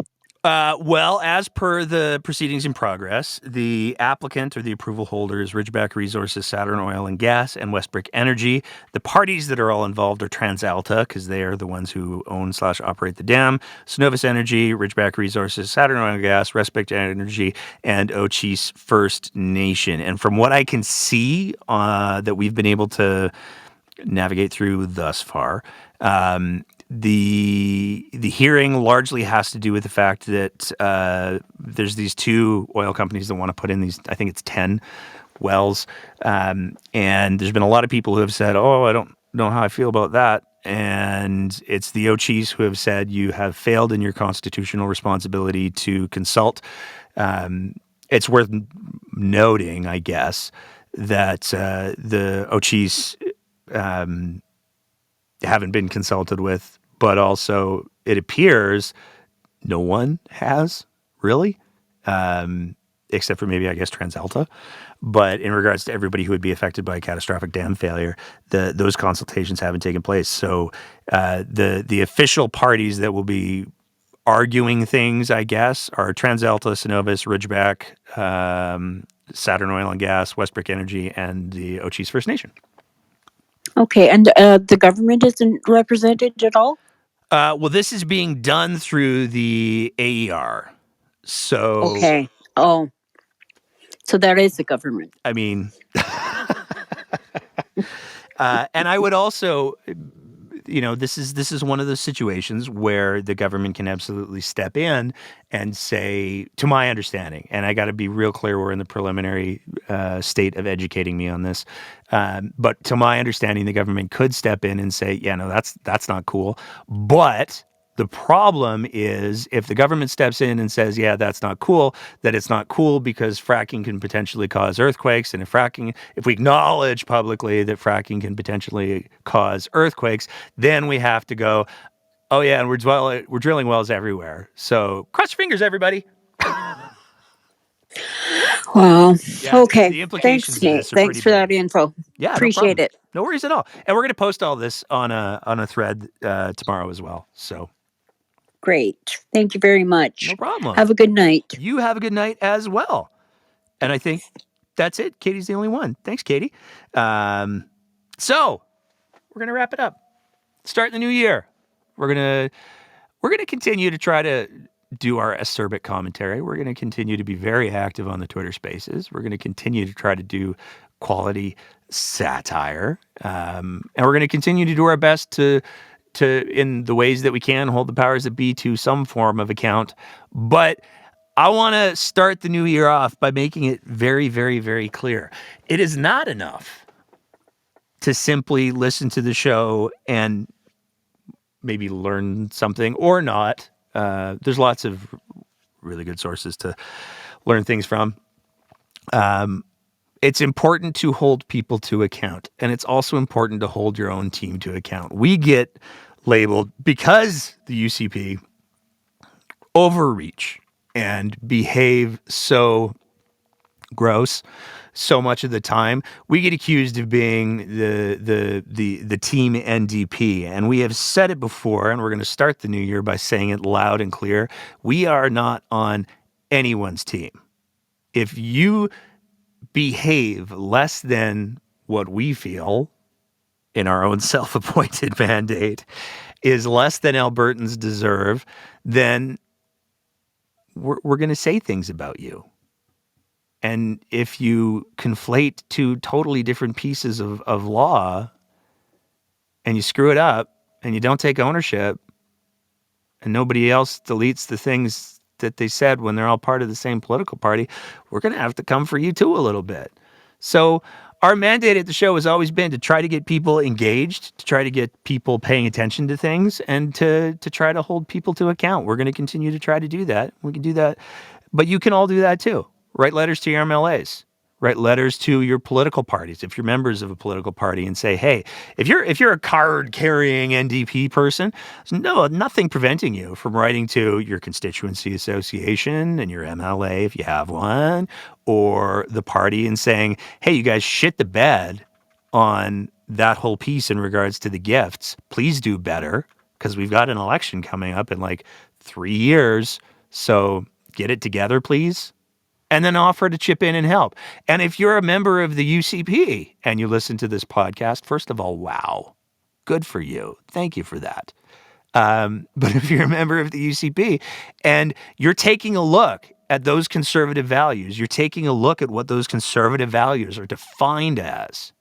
Well, as per the proceedings in progress, the applicant or the approval holder is Ridgeback Resources, Saturn Oil and Gas, and Westbrick Energy. The parties that are all involved are TransAlta, because they are the ones who own/operate the dam, Cenovus Energy, Ridgeback Resources, Saturn Oil and Gas, Westbrick Energy, and Ochis First Nation. And from what I can see that we've been able to navigate through thus far, the hearing largely has to do with the fact that there's these two oil companies that want to put in these, I think it's 10 wells. And there's been a lot of people who have said, oh, I don't know how I feel about that. And it's the Ochis who have said you have failed in your constitutional responsibility to consult. It's worth noting, I guess, that the Ochis haven't been consulted with, but also it appears no one has really, except for maybe, I guess, TransAlta. But in regards to everybody who would be affected by a catastrophic dam failure, those consultations haven't taken place. So the official parties that will be arguing things, I guess, are TransAlta, Cenovus, Ridgeback, Saturn Oil and Gas, Westbrick Energy, and the Ochis First Nation. Okay, and the government isn't represented at all? Well, this is being done through the AER. So Okay. Oh, so that is the government. I mean, and I would also, this is one of those situations where the government can absolutely step in and say, to my understanding, and I got to be real clear, we're in the preliminary state of educating me on this, but to my understanding, the government could step in and say, yeah, no, that's not cool. But the problem is if the government steps in and says, yeah, that's not cool, that it's not cool because fracking can potentially cause earthquakes. And if we acknowledge publicly that fracking can potentially cause earthquakes, then we have to go, oh yeah, and we're drilling wells everywhere. So cross your fingers, everybody. Wow. Yeah, okay. the implications Thanks, Nate. of this are Thanks pretty for big. that info. Yeah, Appreciate no it. No worries at all. And we're going to post all this on a thread tomorrow as well. So Great. Thank you very much. no problem. Have a good night. You have a good night as well. And I think that's it. Katie's the only one. Thanks, Katie. So we're gonna wrap it up. Start the new year. We're gonna continue to try to do our acerbic commentary. We're gonna continue to be very active on the Twitter Spaces. We're gonna continue to try to do quality satire, and we're gonna continue to do our best to in the ways that we can hold the powers that be to some form of account. But I want to start the new year off by making it very, very, very clear. It is not enough to simply listen to the show and maybe learn something or not. There's lots of really good sources to learn things from. It's important to hold people to account, and it's also important to hold your own team to account. We get labeled, because the UCP overreach and behave so gross so much of the time, we get accused of being the team NDP. And we have said it before, and we're going to start the new year by saying it loud and clear. We are not on anyone's team. If you behave less than what we feel in our own self-appointed mandate is less than Albertans deserve, then we're going to say things about you. And if you conflate two totally different pieces of law and you screw it up and you don't take ownership and nobody else deletes the things that they said when they're all part of the same political party, we're going to have to come for you too a little bit. So our mandate at the show has always been to try to get people engaged, to try to get people paying attention to things, and to try to hold people to account. We're going to continue to try to do that. We can do that. But you can all do that too. Write letters to your MLAs. Write letters to your political parties if you're members of a political party, and say, hey, if you're a card-carrying NDP person, there's nothing preventing you from writing to your constituency association and your MLA if you have one, or the party, and saying, hey, you guys shit the bed on that whole piece in regards to the gifts. Please do better, because we've got an election coming up in like 3 years. So get it together, please. And then offer to chip in and help. And if you're a member of the UCP and you listen to this podcast, first of all, wow, good for you. Thank you for that. But if you're a member of the UCP and you're taking a look at those conservative values, you're taking a look at what those conservative values are defined as,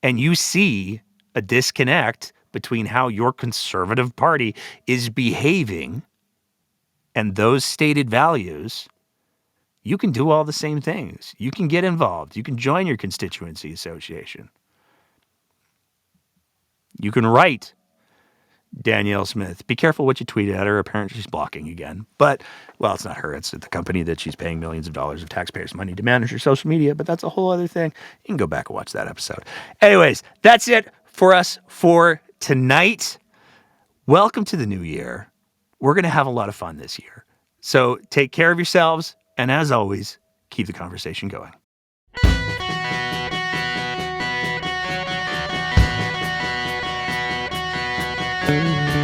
and you see a disconnect between how your conservative party is behaving and those stated values, you can do all the same things. You can get involved. You can join your constituency association. You can write Danielle Smith. Be careful what you tweet at her. Apparently she's blocking again. But, well, it's not her. It's the company that she's paying millions of dollars of taxpayers' money to manage her social media. But that's a whole other thing. You can go back and watch that episode. Anyways, that's it for us for tonight. Welcome to the new year. We're going to have a lot of fun this year. So take care of yourselves. And as always, keep the conversation going. Thank you.